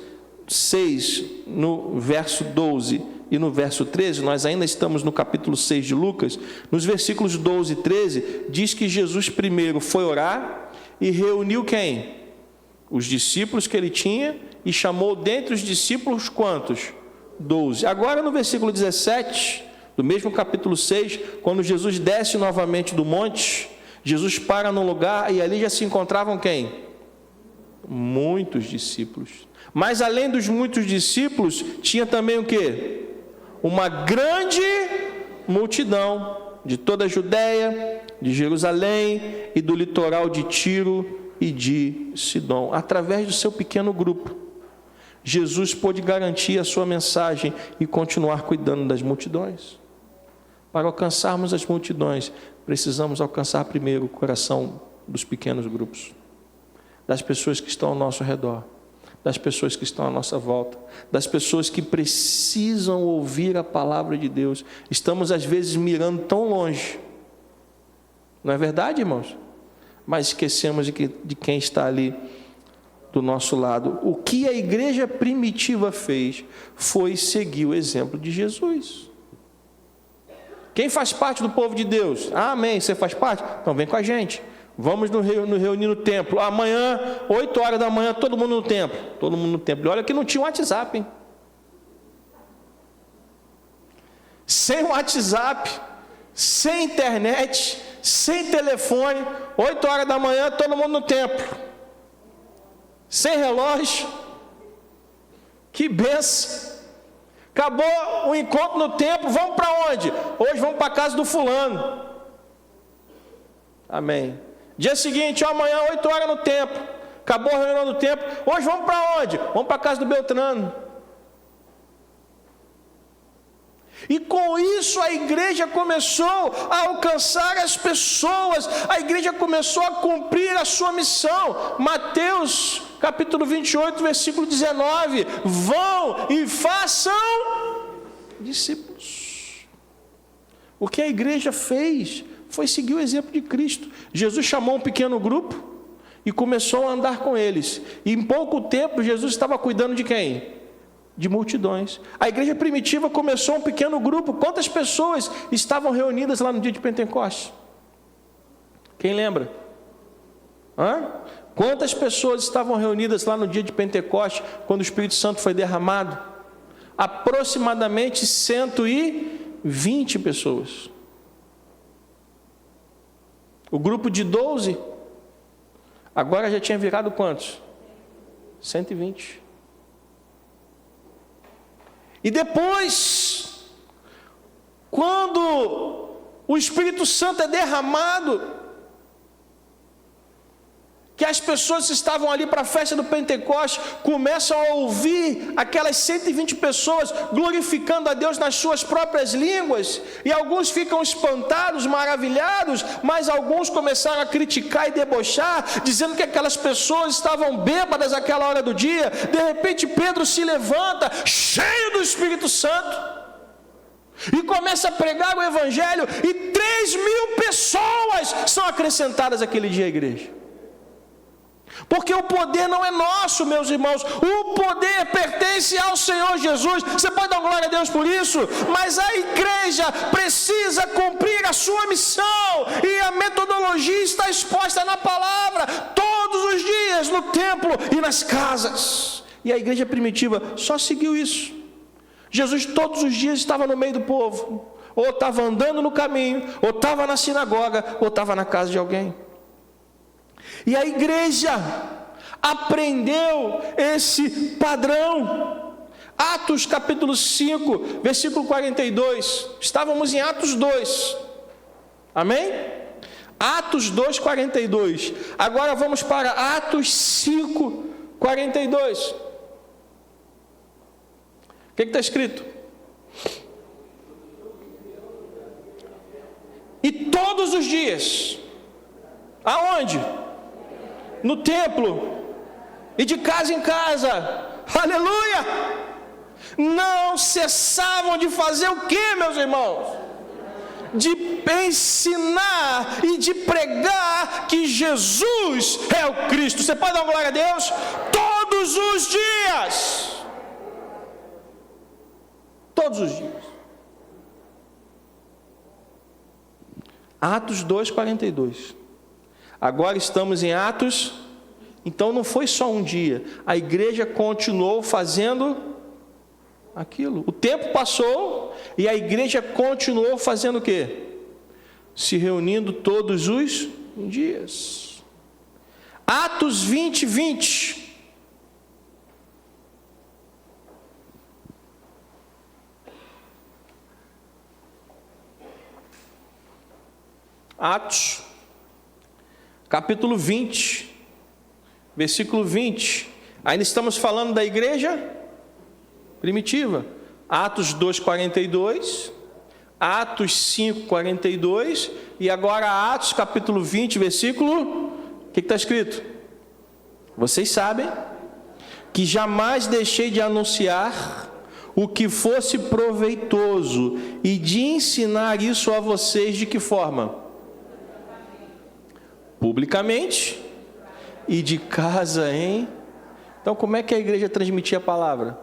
6, no verso 12 e no verso 13, nós ainda estamos no capítulo 6 de Lucas, nos versículos 12 e 13, diz que Jesus primeiro foi orar e reuniu quem? Os discípulos que ele tinha, e chamou dentre os discípulos quantos? 12. Agora no versículo 17, do mesmo capítulo 6, quando Jesus desce novamente do monte, Jesus para num lugar e ali já se encontravam quem? Muitos discípulos. Mas além dos muitos discípulos, tinha também o quê? Uma grande multidão de toda a Judéia, de Jerusalém e do litoral de Tiro e de Sidom. Através do seu pequeno grupo, Jesus pôde garantir a sua mensagem e continuar cuidando das multidões. Para alcançarmos as multidões, precisamos alcançar primeiro o coração dos pequenos grupos, das pessoas que estão ao nosso redor, das pessoas que estão à nossa volta, das pessoas que precisam ouvir a palavra de Deus. Estamos às vezes mirando tão longe, não é verdade, irmãos? Mas esquecemos de quem está ali do nosso lado. O que a igreja primitiva fez foi seguir o exemplo de Jesus. Quem faz parte do povo de Deus? Amém, você faz parte? Então vem com a gente. Vamos nos reunir no templo. Amanhã, 8 horas da manhã, todo mundo no templo. Todo mundo no templo. E olha que não tinha WhatsApp, hein? Sem WhatsApp, sem internet, sem telefone, 8 horas da manhã, todo mundo no templo. Sem relógio. Que benção. Acabou o encontro no templo, vamos para onde? Hoje vamos para a casa do fulano. Amém. Dia seguinte, amanhã, 8 horas no templo. Acabou a reunião do templo. Hoje vamos para onde? Vamos para a casa do Beltrano. E com isso a igreja começou a alcançar as pessoas. A igreja começou a cumprir a sua missão. Mateus capítulo 28, versículo 19. Vão e façam discípulos. O que a igreja fez foi seguir o exemplo de Cristo. Jesus chamou um pequeno grupo e começou a andar com eles. E em pouco tempo Jesus estava cuidando de quem? De multidões. A igreja primitiva começou um pequeno grupo. Quantas pessoas estavam reunidas lá no dia de Pentecostes? Quem lembra? Quantas pessoas estavam reunidas lá no dia de Pentecostes, quando o Espírito Santo foi derramado? Aproximadamente 120 pessoas. O grupo de 12, agora já tinha virado quantos? 120. E depois, quando o Espírito Santo é derramado, que as pessoas que estavam ali para a festa do Pentecostes começam a ouvir aquelas 120 pessoas glorificando a Deus nas suas próprias línguas, e alguns ficam espantados, maravilhados, mas alguns começaram a criticar e debochar, dizendo que aquelas pessoas estavam bêbadas àquela hora do dia. De repente Pedro se levanta, cheio do Espírito Santo, e começa a pregar o Evangelho, e 3.000 pessoas são acrescentadas aquele dia à igreja. Porque o poder não é nosso, meus irmãos, o poder pertence ao Senhor Jesus. Você pode dar glória a Deus por isso? Mas a igreja precisa cumprir a sua missão, e a metodologia está exposta na palavra, todos os dias, no templo e nas casas. E a igreja primitiva só seguiu isso. Jesus todos os dias estava no meio do povo, ou estava andando no caminho, ou estava na sinagoga, ou estava na casa de alguém. E a igreja aprendeu esse padrão. Atos capítulo 5, versículo 42. Estávamos em Atos 2. Amém? Atos 2, 42. Agora vamos para Atos 5, 42. O que está escrito? E todos os dias. Aonde? No templo, e de casa em casa, aleluia, não cessavam de fazer o que, meus irmãos? De ensinar e de pregar que Jesus é o Cristo. Você pode dar uma glória a Deus? Todos os dias. Todos os dias. Atos 2, 42. Agora estamos em Atos, então não foi só um dia, a igreja continuou fazendo aquilo. O tempo passou e a igreja continuou fazendo o quê? Se reunindo todos os dias. Atos 20, 20. Atos capítulo 20, versículo 20. Ainda estamos falando da igreja primitiva. Atos 2, 42, Atos 5, 42, e agora Atos capítulo 20, versículo, o que está escrito? Vocês sabem que jamais deixei de anunciar o que fosse proveitoso e de ensinar isso a vocês. De que forma? Publicamente e de casa em... Então, como é que a igreja transmitia a palavra?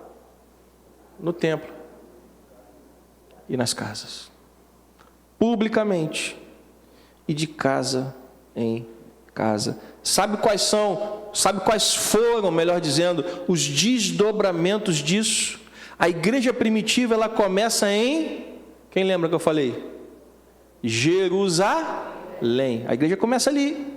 No templo e nas casas. publicamente e de casa em casa. Sabe quais foram, melhor dizendo, os desdobramentos disso? A igreja primitiva, ela começa em, quem lembra que eu falei? Jerusalém. A igreja começa ali.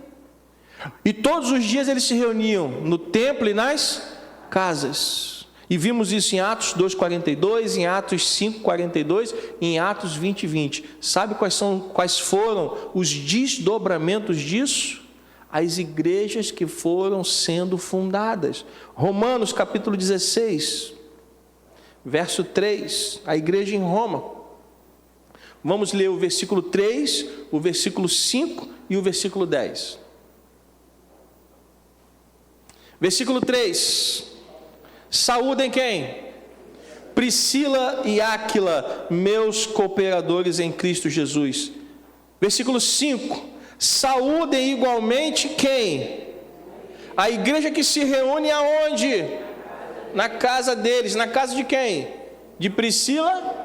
E todos os dias eles se reuniam no templo e nas casas. E vimos isso em Atos 2:42, em Atos 5:42, em Atos 20:20. Sabe quais foram os desdobramentos disso? As igrejas que foram sendo fundadas. Romanos capítulo 16, verso 3, a igreja em Roma. Vamos ler o versículo 3, o versículo 5 e o versículo 10. Versículo 3. Saúdem quem? Priscila e Áquila, meus cooperadores em Cristo Jesus. Versículo 5. Saúdem igualmente quem? A igreja que se reúne aonde? Na casa deles. Na casa de quem? De Priscila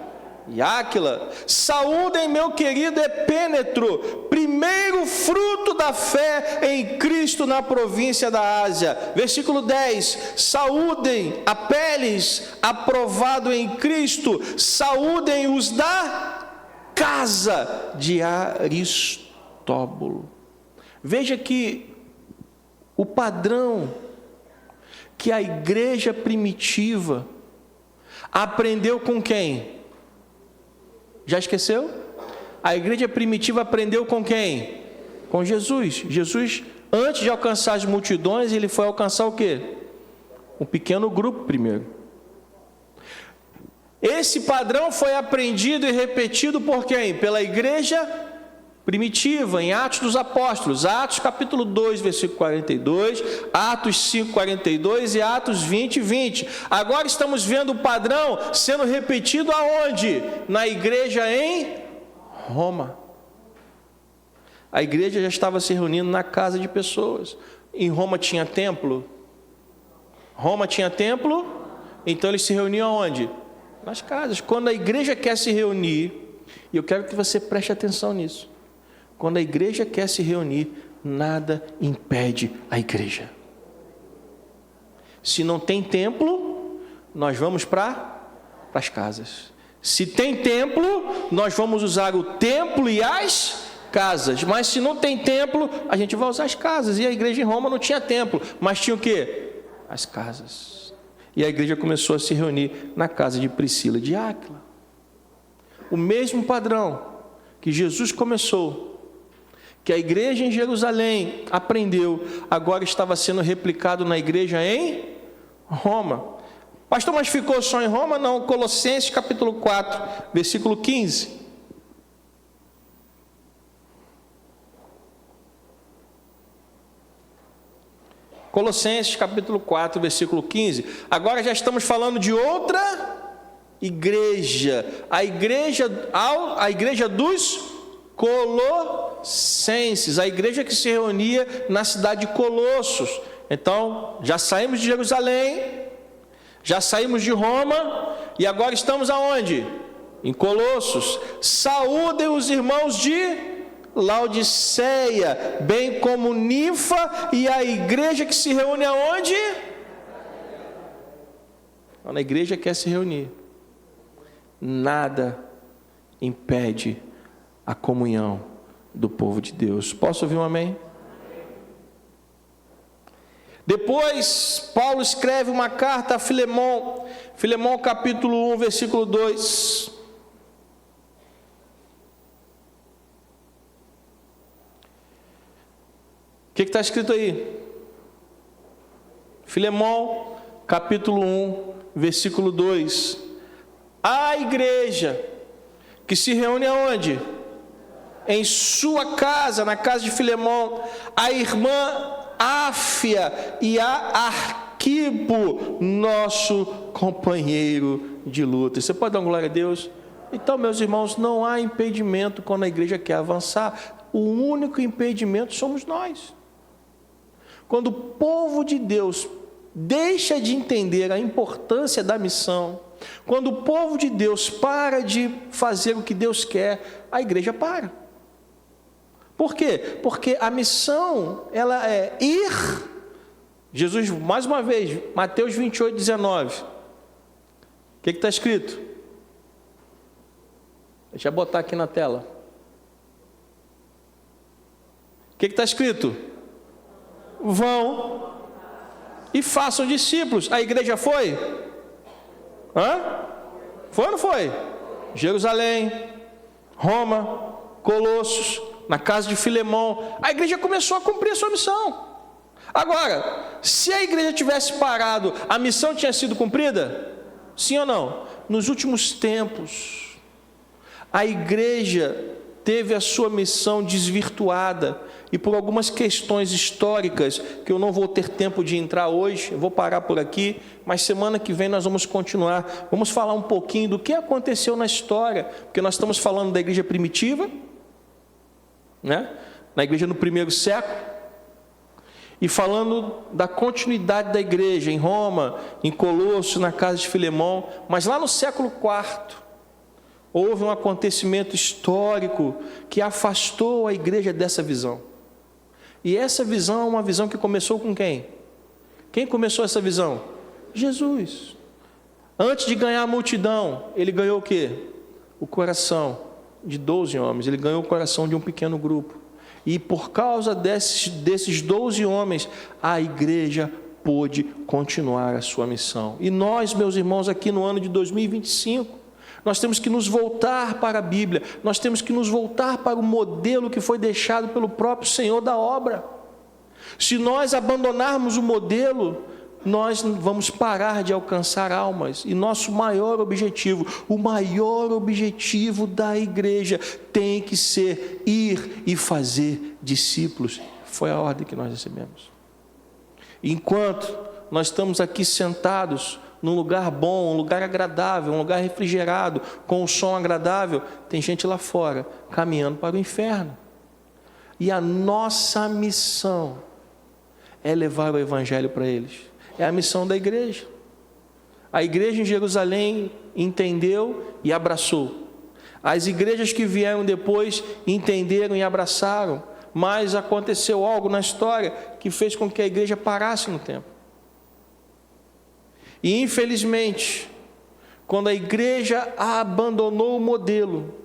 e Áquila. Saúdem meu querido Epênetro, primeiro fruto da fé em Cristo na província da Ásia. Versículo 10. Saúdem Apeles, aprovado em Cristo. Saúdem os da casa de Aristóbulo. Veja que o padrão que a igreja primitiva aprendeu com quem? Já esqueceu? A igreja primitiva aprendeu com quem? Com Jesus. Jesus, antes de alcançar as multidões, ele foi alcançar o quê? Um pequeno grupo primeiro. Esse padrão foi aprendido e repetido por quem? Pela igreja primitiva, em Atos dos Apóstolos. Atos capítulo 2, versículo 42, Atos 5, 42 e Atos 20, 20. Agora estamos vendo o padrão sendo repetido aonde? Na igreja em Roma. A igreja já estava se reunindo na casa de pessoas. Em Roma tinha templo? Roma tinha templo? Então eles se reuniam aonde? Nas casas. Quando a igreja quer se reunir, e eu quero que você preste atenção nisso, quando a igreja quer se reunir, nada impede a igreja. Se não tem templo, nós vamos para as casas. Se tem templo, nós vamos usar o templo e as casas. Mas se não tem templo, a gente vai usar as casas. E a igreja em Roma não tinha templo, mas tinha o quê? As casas. E a igreja começou a se reunir na casa de Priscila e de Áquila. O mesmo padrão que Jesus começou, que a igreja em Jerusalém aprendeu, agora estava sendo replicado na igreja em Roma. Pastor, mas ficou só em Roma? Não. Colossenses capítulo 4, versículo 15. Colossenses capítulo 4, versículo 15. Agora já estamos falando de outra igreja. A igreja dos Colossenses, a igreja que se reunia na cidade de Colossos. Então, já saímos de Jerusalém, já saímos de Roma, e agora estamos aonde? Em Colossos. Saúdem os irmãos de Laodiceia, bem como Ninfa e a igreja que se reúne aonde? Quando a igreja quer se reunir, nada impede a comunhão do povo de Deus. Posso ouvir um amém? Depois, Paulo escreve uma carta a Filemão, Filemão capítulo 1, versículo 2. O que está escrito aí? Filemão capítulo 1, versículo 2. A igreja que se reúne aonde? Em sua casa, na casa de Filemão, a irmã Áfia e a Arquipo, nosso companheiro de luta. Você pode dar glória a Deus? Então, meus irmãos, não há impedimento quando a igreja quer avançar. O único impedimento somos nós. Quando o povo de Deus deixa de entender a importância da missão, Quando o povo de Deus para de fazer o que Deus quer, a igreja para. Por quê? Porque a missão, ela é ir. Jesus, mais uma vez, Mateus 28, 19. O que está escrito? Deixa eu botar aqui na tela. O que está escrito? Vão e façam discípulos. A igreja foi? Foi ou não foi? Jerusalém, Roma, Colossos, na casa de Filemão. A igreja começou a cumprir a sua missão. Agora, se a igreja tivesse parado, a missão tinha sido cumprida? Sim ou não? Nos últimos tempos, a igreja teve a sua missão desvirtuada, e por algumas questões históricas, que eu não vou ter tempo de entrar hoje, eu vou parar por aqui, mas semana que vem nós vamos continuar, vamos falar um pouquinho do que aconteceu na história, porque nós estamos falando da igreja primitiva, né? Na igreja no primeiro século, e falando da continuidade da igreja em Roma, em Colossos, na casa de Filemão, mas lá no século IV, houve um acontecimento histórico que afastou a igreja dessa visão. E essa visão é uma visão que começou com quem? Quem começou essa visão? Jesus. Antes de ganhar a multidão, ele ganhou o quê? O coração de 12 homens. Ele ganhou o coração de um pequeno grupo. E por causa desses 12 homens, a igreja pôde continuar a sua missão. E nós, meus irmãos, aqui no ano de 2025, nós temos que nos voltar para a Bíblia, nós temos que nos voltar para o modelo que foi deixado pelo próprio Senhor da obra. Se nós abandonarmos o modelo, nós vamos parar de alcançar almas. E nosso maior objetivo, o maior objetivo da igreja tem que ser ir e fazer discípulos. Foi a ordem que nós recebemos. Enquanto nós estamos aqui sentados num lugar bom, um lugar agradável, um lugar refrigerado, com um som agradável, tem gente lá fora, caminhando para o inferno. E a nossa missão é levar o evangelho para eles. É a missão da igreja. A igreja em Jerusalém entendeu e abraçou. As igrejas que vieram depois entenderam e abraçaram, mas aconteceu algo na história que fez com que a igreja parasse no tempo. E infelizmente, quando a igreja abandonou o modelo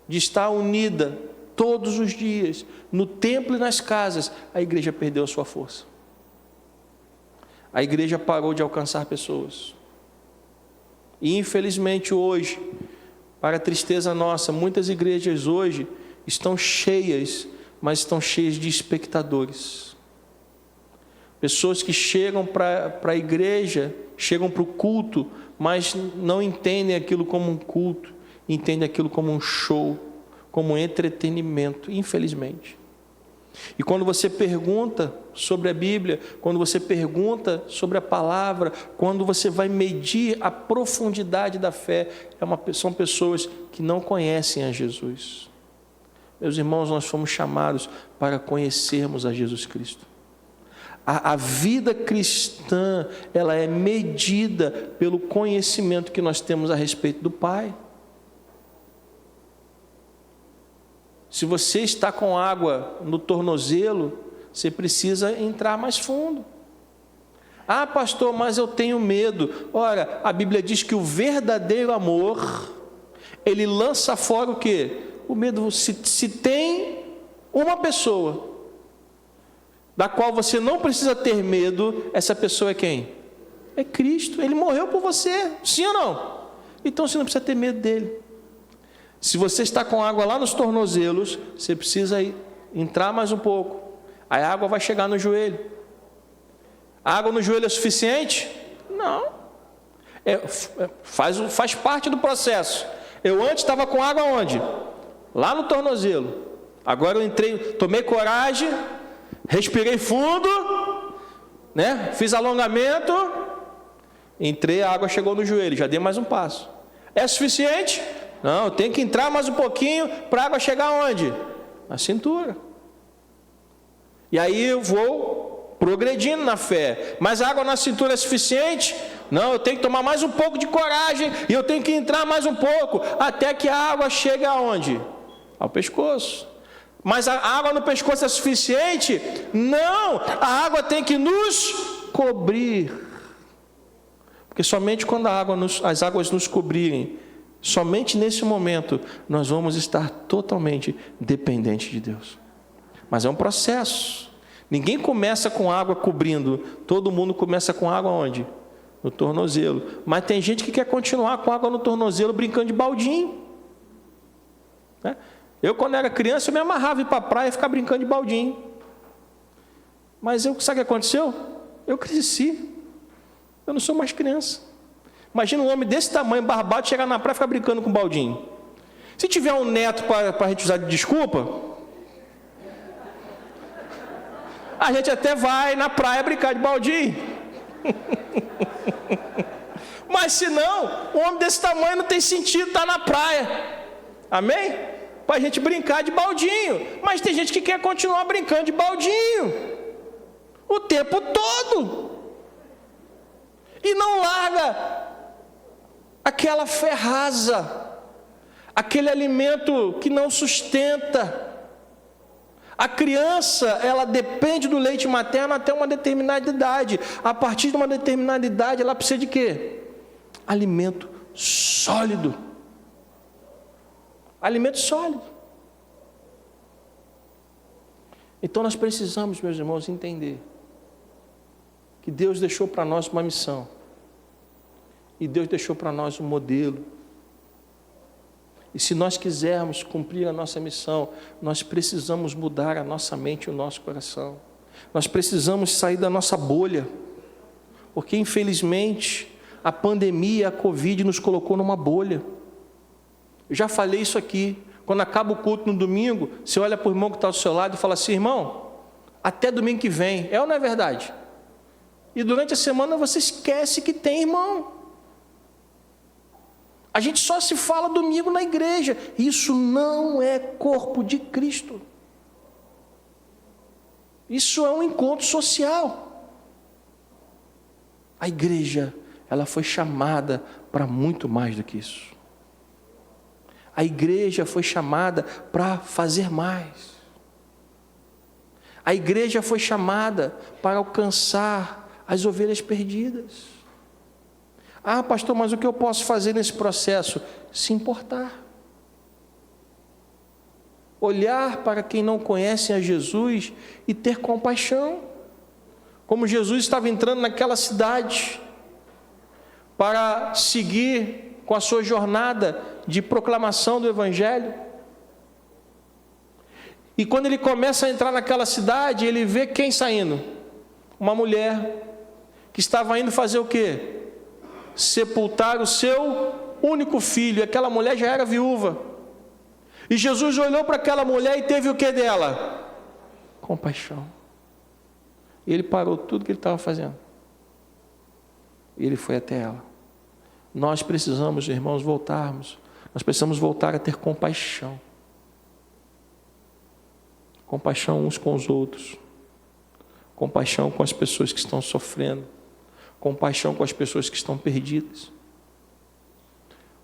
de estar unida todos os dias, no templo e nas casas, a igreja perdeu a sua força. A igreja parou de alcançar pessoas. E infelizmente hoje, para a tristeza nossa, muitas igrejas hoje estão cheias, mas estão cheias de espectadores. Pessoas que chegam para a igreja, chegam para o culto, mas não entendem aquilo como um culto, entendem aquilo como um show, como um entretenimento, infelizmente. E quando você pergunta sobre a Bíblia, quando você pergunta sobre a palavra, quando você vai medir a profundidade da fé, são pessoas que não conhecem a Jesus. Meus irmãos, nós fomos chamados para conhecermos a Jesus Cristo. A vida cristã, ela é medida pelo conhecimento que nós temos a respeito do Pai. Se você está com água no tornozelo, você precisa entrar mais fundo. Ah, pastor, mas eu tenho medo. Ora, a Bíblia diz que o verdadeiro amor, ele lança fora o quê? O medo. Se tem uma pessoa da qual você não precisa ter medo, essa pessoa é quem? É Cristo. Ele morreu por você, sim ou não? Então você não precisa ter medo dele. Se você está com água lá nos tornozelos, você precisa entrar mais um pouco. A água vai chegar no joelho. A água no joelho é suficiente? Não. Faz parte do processo. Eu antes estava com água onde? Lá no tornozelo. Agora eu entrei, tomei coragem, respirei fundo, né? Fiz alongamento, entrei, a água chegou no joelho, já dei mais um passo. É suficiente? Não, eu tenho que entrar mais um pouquinho para a água chegar onde? Na cintura. E aí eu vou progredindo na fé. Mas a água na cintura é suficiente? Não, eu tenho que tomar mais um pouco de coragem e eu tenho que entrar mais um pouco, até que a água chegue aonde? Ao pescoço. Mas a água no pescoço é suficiente? Não, a água tem que nos cobrir. Porque somente quando as águas nos cobrirem, somente nesse momento, nós vamos estar totalmente dependentes de Deus. Mas é um processo. Ninguém começa com água cobrindo, todo mundo começa com água onde? No tornozelo. Mas tem gente que quer continuar com água no tornozelo brincando de baldinho. Né? Eu, quando era criança, eu me amarrava ir para a praia e ficar brincando de baldinho. Mas sabe o que aconteceu? Eu cresci. Eu não sou mais criança. Imagina um homem desse tamanho, barbado, chegar na praia e ficar brincando com baldinho. Se tiver um neto para a gente usar de desculpa, a gente até vai na praia brincar de baldinho. Mas se não, um homem desse tamanho não tem sentido estar na praia. Amém? Para a gente brincar de baldinho. Mas tem gente que quer continuar brincando de baldinho o tempo todo. E não larga aquela fé rasa, aquele alimento que não sustenta. A criança, ela depende do leite materno até uma determinada idade. A partir de uma determinada idade, ela precisa de quê? Alimento sólido. Alimento sólido. Então nós precisamos, meus irmãos, entender que Deus deixou para nós uma missão. E Deus deixou para nós um modelo. E se nós quisermos cumprir a nossa missão, nós precisamos mudar a nossa mente e o nosso coração. Nós precisamos sair da nossa bolha. Porque, infelizmente, a pandemia, a Covid, nos colocou numa bolha. Eu já falei isso aqui. Quando acaba o culto no domingo, você olha para o irmão que está ao seu lado e fala assim: irmão, até domingo que vem. É ou não é verdade? E durante a semana você esquece que tem irmão. A gente só se fala domingo na igreja. Isso não é corpo de Cristo. Isso é um encontro social. A igreja, ela foi chamada para muito mais do que isso. A igreja foi chamada para fazer mais. A igreja foi chamada para alcançar as ovelhas perdidas. Ah, pastor, mas o que eu posso fazer nesse processo? Se importar. Olhar para quem não conhece a Jesus e ter compaixão. Como Jesus estava entrando naquela cidade para seguir com a sua jornada de proclamação do Evangelho. E quando ele começa a entrar naquela cidade, ele vê quem saindo? Uma mulher que estava indo fazer o quê? Sepultar o seu único filho. Aquela mulher já era viúva. E Jesus olhou para aquela mulher e teve o que dela? Compaixão. E ele parou tudo que ele estava fazendo. E ele foi até ela. Nós precisamos, irmãos, voltarmos. Nós precisamos voltar a ter compaixão. Compaixão uns com os outros. Compaixão com as pessoas que estão sofrendo. Compaixão com as pessoas que estão perdidas.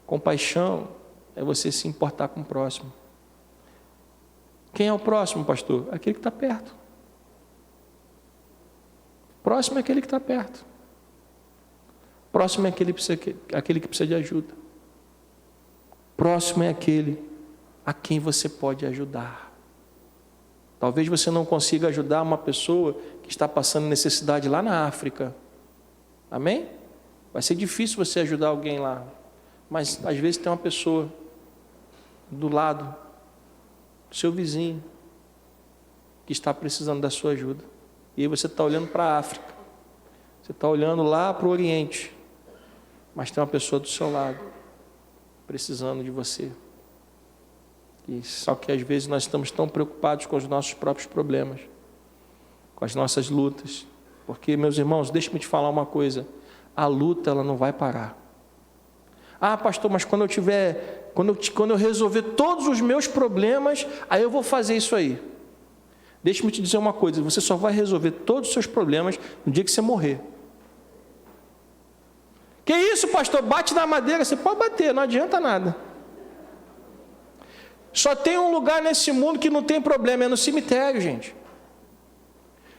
Compaixão é você se importar com o próximo. Quem é o próximo, pastor? Aquele que está perto. Próximo é aquele que está perto. Próximo é aquele que precisa de ajuda. Próximo é aquele a quem você pode ajudar. Talvez você não consiga ajudar uma pessoa que está passando necessidade lá na África. Amém? Vai ser difícil você ajudar alguém lá. Mas às vezes tem uma pessoa do lado, seu vizinho, que está precisando da sua ajuda. E aí você está olhando para a África. Você está olhando lá para o Oriente. Mas tem uma pessoa do seu lado, precisando de você. E só que às vezes nós estamos tão preocupados com os nossos próprios problemas, com as nossas lutas. Porque, meus irmãos, deixe-me te falar uma coisa. A luta, ela não vai parar. Ah, pastor, mas quando eu resolver todos os meus problemas, aí eu vou fazer isso aí. Deixe-me te dizer uma coisa. Você só vai resolver todos os seus problemas no dia que você morrer. isso, pastor? Bate na madeira. Você pode bater, não adianta nada. Só tem um lugar nesse mundo que não tem problema, é no cemitério, gente.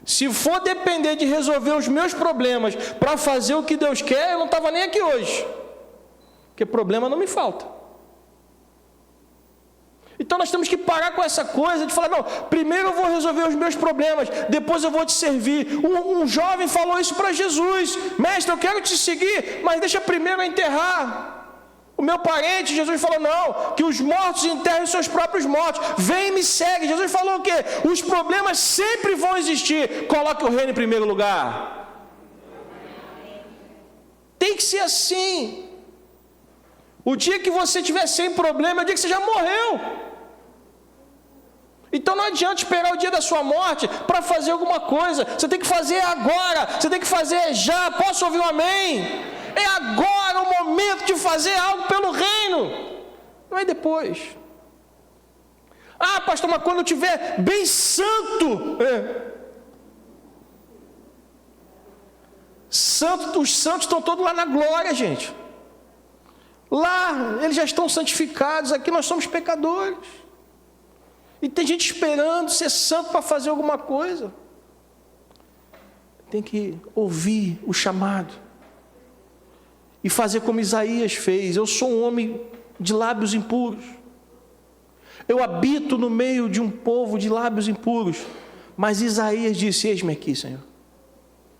Se for depender de resolver os meus problemas para fazer o que Deus quer, eu não estava nem aqui hoje. Porque problema não me falta. Então nós temos que parar com essa coisa de falar, não, primeiro eu vou resolver os meus problemas, depois eu vou te servir. Um jovem falou isso para Jesus: mestre, eu quero te seguir, mas deixa primeiro eu enterrar o meu parente. Jesus falou, não, que os mortos enterrem os seus próprios mortos. Vem e me segue. Jesus falou o quê? Os problemas sempre vão existir. Coloque o reino em primeiro lugar. Tem que ser assim. O dia que você tiver sem problema é o dia que você já morreu. Então não adianta esperar o dia da sua morte para fazer alguma coisa. Você tem que fazer agora. Você tem que fazer já. Posso ouvir um amém? É agora o momento de fazer algo pelo reino. Não é depois. Ah, pastor, mas quando eu estiver bem santo. Os santos estão todos lá na glória, gente. Lá eles já estão santificados. Aqui nós somos pecadores. E tem gente esperando ser santo para fazer alguma coisa. Tem que ouvir o chamado e fazer como Isaías fez. Eu sou um homem de lábios impuros. Eu habito no meio de um povo de lábios impuros. Mas Isaías disse: eis-me aqui, Senhor.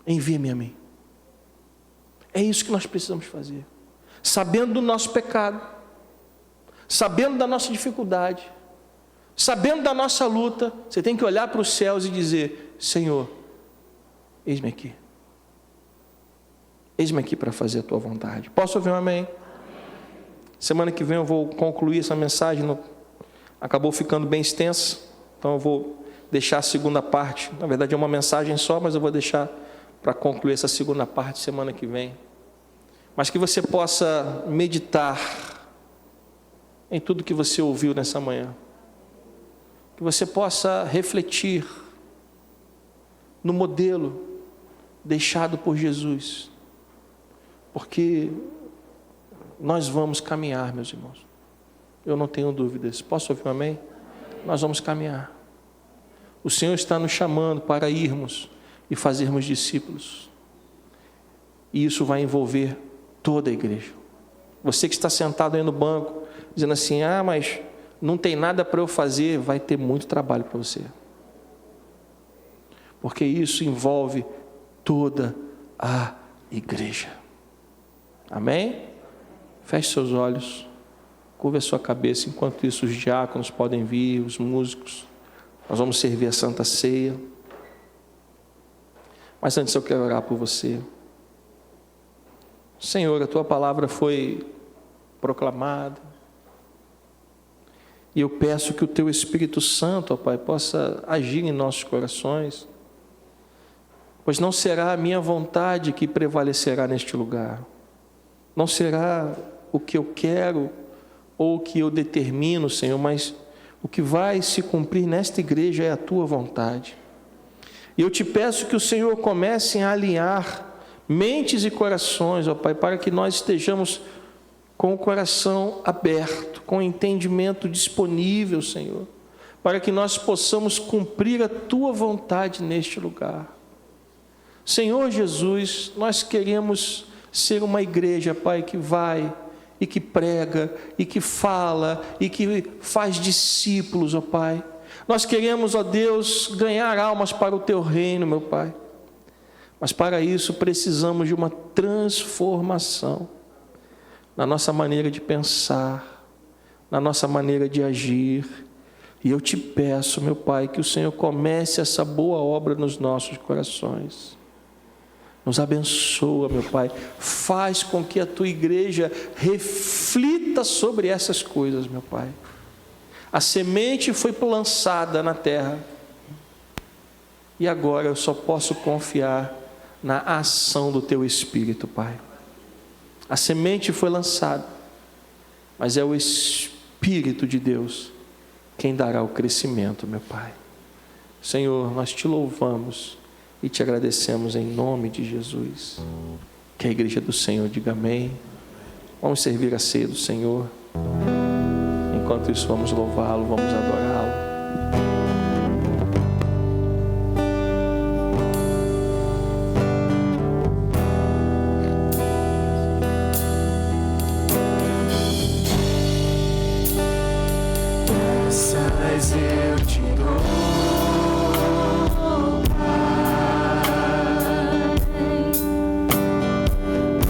Envia-me a mim. É isso que nós precisamos fazer. Sabendo do nosso pecado, sabendo da nossa dificuldade, sabendo da nossa luta, você tem que olhar para os céus e dizer: Senhor, eis-me aqui. Eis-me aqui para fazer a tua vontade. Posso ouvir um amém? Semana que vem eu vou concluir essa mensagem. Acabou ficando bem extensa, então eu vou deixar a segunda parte. Na verdade é uma mensagem só, mas eu vou deixar para concluir essa segunda parte semana que vem. Mas que você possa meditar em tudo que você ouviu nessa manhã. Que você possa refletir no modelo deixado por Jesus. Porque nós vamos caminhar, meus irmãos. Eu não tenho dúvidas. Posso ouvir um amém? Nós vamos caminhar. O Senhor está nos chamando para irmos e fazermos discípulos. E isso vai envolver toda a igreja. Você que está sentado aí no banco, dizendo assim: ah, mas não tem nada para eu fazer, vai ter muito trabalho para você. Porque isso envolve toda a igreja. Amém? Feche seus olhos, curva a sua cabeça. Enquanto isso, os diáconos podem vir, os músicos. Nós vamos servir a Santa Ceia. Mas antes eu quero orar por você. Senhor, a tua palavra foi proclamada. E eu peço que o teu Espírito Santo, ó Pai, possa agir em nossos corações. Pois não será a minha vontade que prevalecerá neste lugar. Não será o que eu quero ou o que eu determino, Senhor, mas o que vai se cumprir nesta igreja é a tua vontade. E eu te peço que o Senhor comece a alinhar mentes e corações, ó Pai, para que nós estejamos com o coração aberto, com o entendimento disponível, Senhor, para que nós possamos cumprir a tua vontade neste lugar. Senhor Jesus, nós queremos ser uma igreja, Pai, que vai e que prega, e que fala, e que faz discípulos, ó Pai. Nós queremos, ó Deus, ganhar almas para o Teu reino, meu Pai. Mas para isso precisamos de uma transformação na nossa maneira de pensar, na nossa maneira de agir. E eu te peço, meu Pai, que o Senhor comece essa boa obra nos nossos corações. Nos abençoa, meu Pai. Faz com que a tua igreja reflita sobre essas coisas, meu Pai. A semente foi lançada na terra. E agora eu só posso confiar na ação do teu Espírito, Pai. A semente foi lançada, mas é o Espírito de Deus quem dará o crescimento, meu Pai. Senhor, nós te louvamos e te agradecemos em nome de Jesus. Que a igreja do Senhor diga amém. Vamos servir a ceia do Senhor. Enquanto isso, vamos louvá-lo, vamos adorá-lo. Graças eu te dou,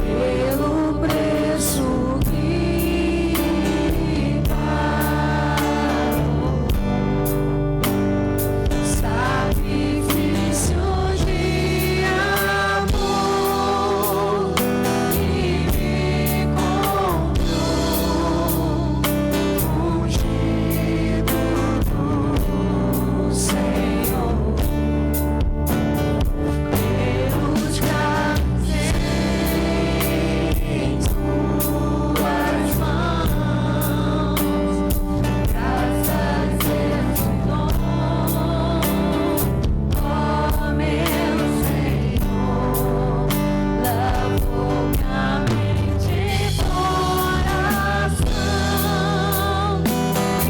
pelo preço que pagou, sacrifício de amor que me comprou, ungido do Senhor, pelos caminhos em tuas mãos, graças eu te dou, ó meu Senhor, lavou-me coração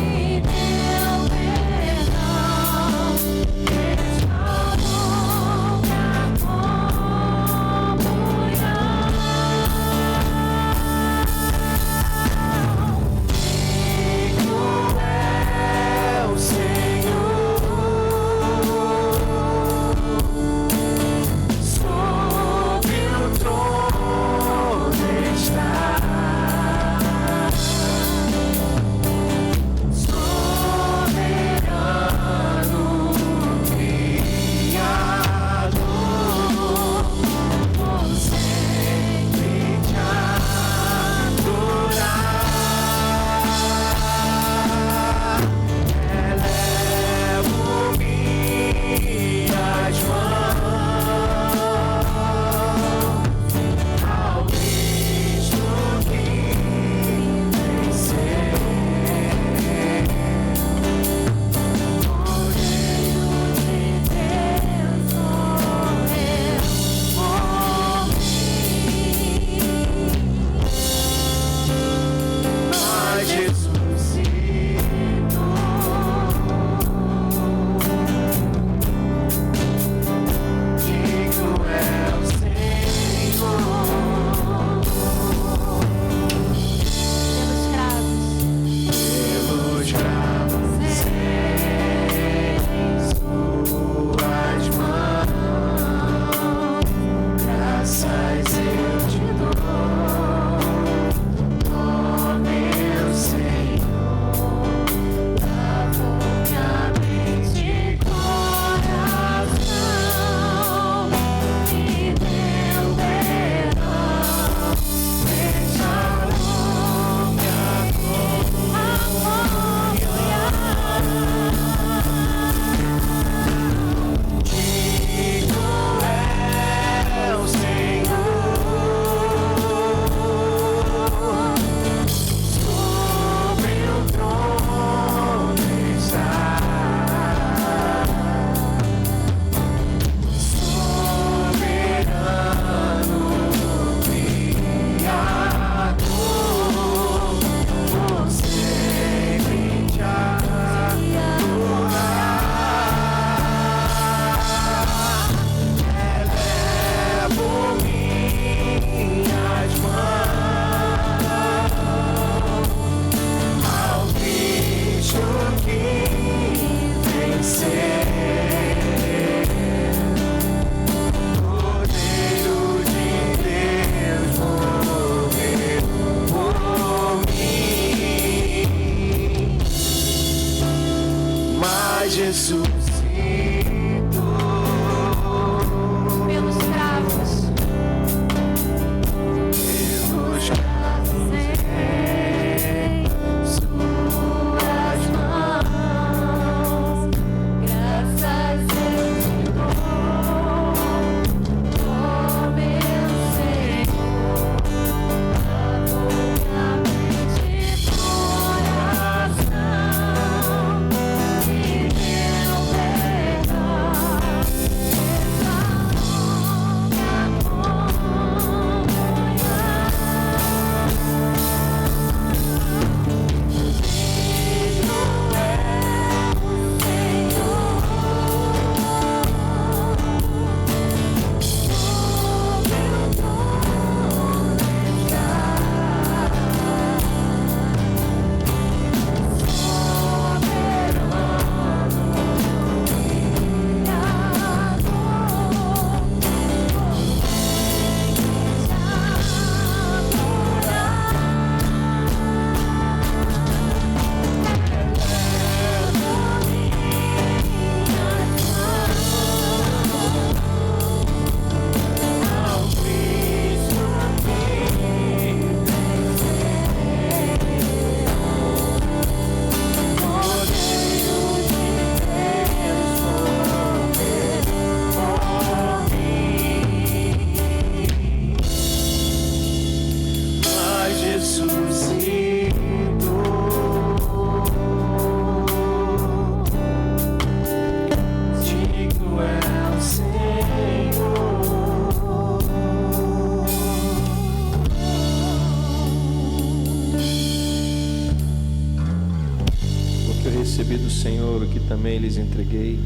e deu perdão, restaurou minha comunhão. É o Senhor, sobre o trono está, soberano Criador, vou sempre te adorar. Elevo minhas mãos ao Cristo que venceu, Cordeiro de Deus morreu por mim, mas ressuscitou. Digno é o Senhor. Pelos cravos em suas mãos, graças eu te dou, ó meu Senhor, lavou-me a mente e coração, me deu perdão, restaurou minha comunhão. Digno é o Senhor, sobre o trono está, soberano Criador, vou sempre te adorar. Elevo minhas mãos ao Cristo que venceu, Cordeiro de Deus morreu por mim, mas ressuscitou. Pelos cravos em suas mãos, graças eu te dou, ó meu Senhor, lavou-me a mente e coração, me deu recebi do Senhor o que também lhes entreguei.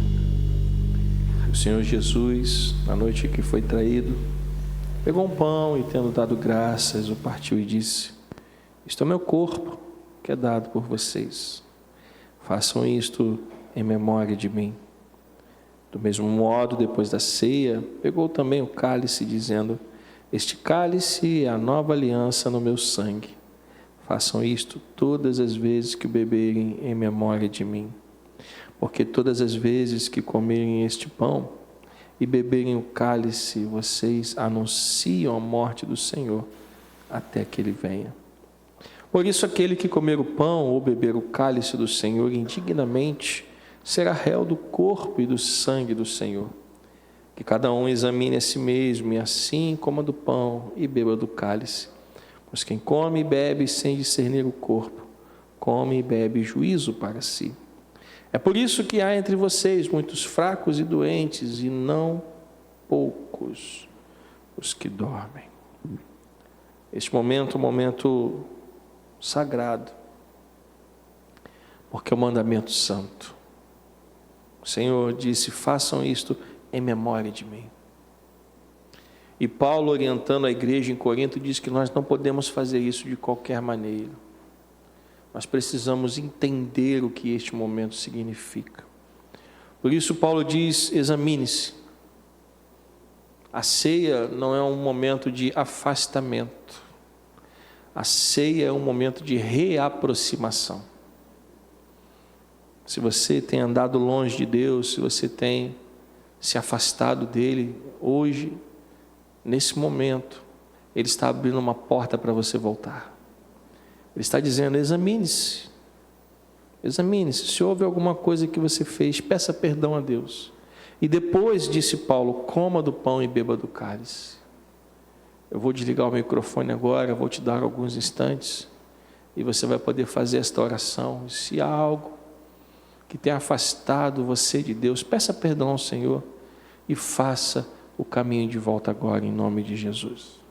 O Senhor Jesus, na noite que foi traído, pegou um pão e, tendo dado graças, o partiu e disse: isto é o meu corpo, que é dado por vocês. Façam isto em memória de mim. Do mesmo modo, depois da ceia, pegou também o cálice, dizendo: este cálice é a nova aliança no meu sangue. Façam isto todas as vezes que o beberem em memória de mim. Porque todas as vezes que comerem este pão e beberem o cálice, vocês anunciam a morte do Senhor até que Ele venha. Por isso, aquele que comer o pão ou beber o cálice do Senhor indignamente será réu do corpo e do sangue do Senhor. Que cada um examine a si mesmo, e assim coma do pão e beba do cálice. Pois quem come e bebe sem discernir o corpo, come e bebe juízo para si. É por isso que há entre vocês muitos fracos e doentes, e não poucos os que dormem. Este momento é um momento sagrado, porque é o mandamento santo. O Senhor disse: façam isto em memória de mim. E Paulo, orientando a igreja em Corinto, diz que nós não podemos fazer isso de qualquer maneira. Nós precisamos entender o que este momento significa. Por isso Paulo diz: examine-se. A ceia não é um momento de afastamento. A ceia é um momento de reaproximação. Se você tem andado longe de Deus, se você tem se afastado dele, hoje, nesse momento, Ele está abrindo uma porta para você voltar. Ele está dizendo: examine-se. Examine-se. Se houve alguma coisa que você fez, peça perdão a Deus. E depois, disse Paulo, coma do pão e beba do cálice. Eu vou desligar o microfone agora, vou te dar alguns instantes, e você vai poder fazer esta oração. Se há algo que tenha afastado você de Deus, peça perdão ao Senhor e faça o caminho de volta agora, em nome de Jesus.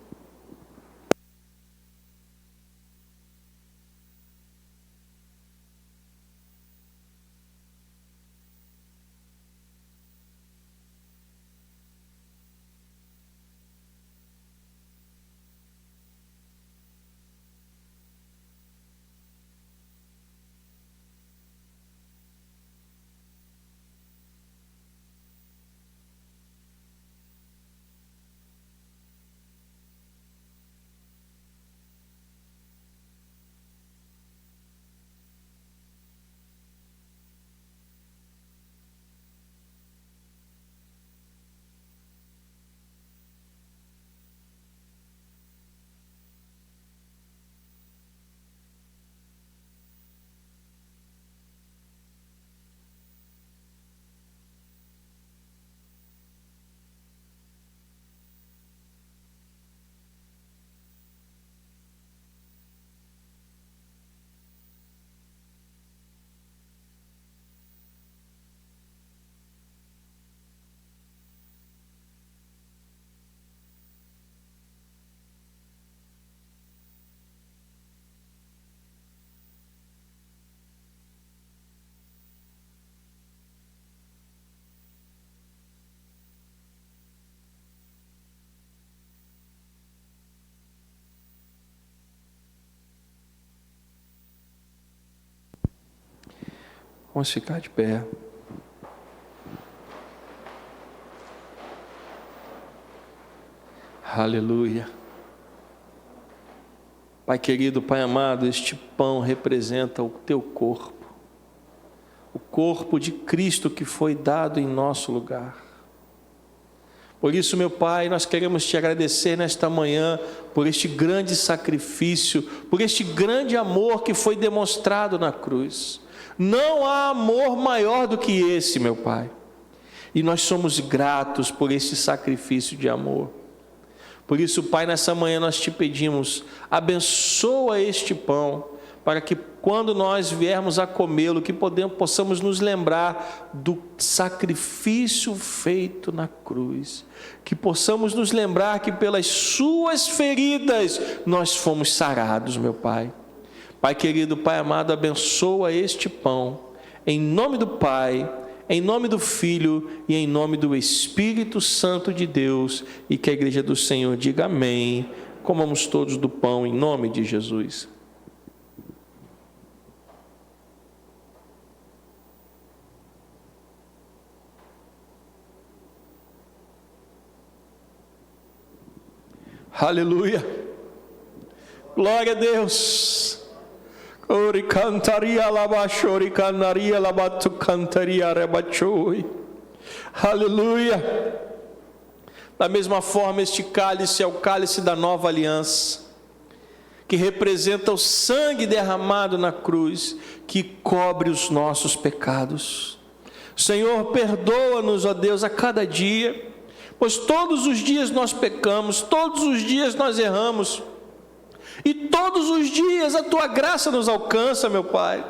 Vamos ficar de pé. Aleluia. Pai querido, Pai amado, este pão representa o teu corpo. O corpo de Cristo que foi dado em nosso lugar. Por isso, meu Pai, nós queremos te agradecer nesta manhã por este grande sacrifício, por este grande amor que foi demonstrado na cruz. Não há amor maior do que esse, meu Pai. E nós somos gratos por este sacrifício de amor. Por isso, Pai, nessa manhã nós te pedimos, abençoa este pão, para que quando nós viermos a comê-lo, que possamos nos lembrar do sacrifício feito na cruz, que possamos nos lembrar que pelas suas feridas nós fomos sarados, meu Pai. Pai querido, Pai amado, abençoa este pão, em nome do Pai, em nome do Filho e em nome do Espírito Santo de Deus, e que a igreja do Senhor diga amém. Comamos todos do pão em nome de Jesus. Aleluia, glória a Deus. Ori cantaria labachori canaria labatu cantaria rebachoi. Aleluia. Da mesma forma, este cálice é o cálice da nova aliança, que representa o sangue derramado na cruz, que cobre os nossos pecados. Senhor, perdoa-nos, ó Deus, a cada dia, pois todos os dias nós pecamos, todos os dias nós erramos, e todos os dias a Tua graça nos alcança, meu Pai.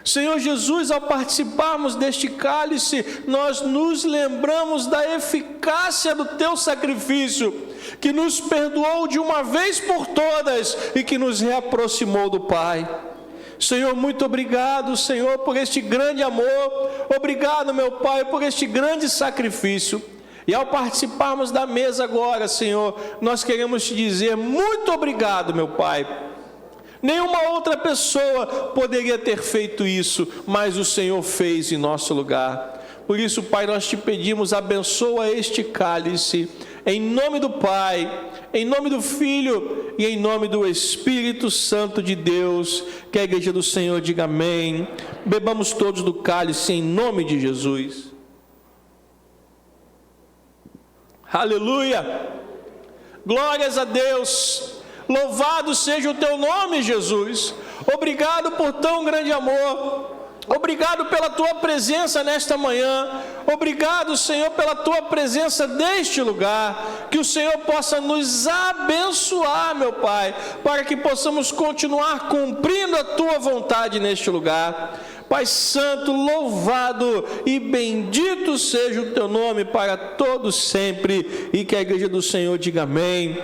Senhor Jesus, ao participarmos deste cálice, nós nos lembramos da eficácia do Teu sacrifício, que nos perdoou de uma vez por todas e que nos reaproximou do Pai. Senhor, muito obrigado, Senhor, por este grande amor. Obrigado, meu Pai, por este grande sacrifício. E ao participarmos da mesa agora, Senhor, nós queremos te dizer muito obrigado, meu Pai. Nenhuma outra pessoa poderia ter feito isso, mas o Senhor fez em nosso lugar. Por isso, Pai, nós te pedimos, abençoa este cálice, em nome do Pai, em nome do Filho e em nome do Espírito Santo de Deus. Que a igreja do Senhor diga amém. Bebamos todos do cálice em nome de Jesus. Aleluia, glórias a Deus, louvado seja o Teu nome, Jesus. Obrigado por tão grande amor, obrigado pela Tua presença nesta manhã, obrigado, Senhor, pela Tua presença neste lugar. Que o Senhor possa nos abençoar, meu Pai, para que possamos continuar cumprindo a Tua vontade neste lugar. Pai Santo, louvado e bendito seja o Teu nome para todos sempre, e que a igreja do Senhor diga amém.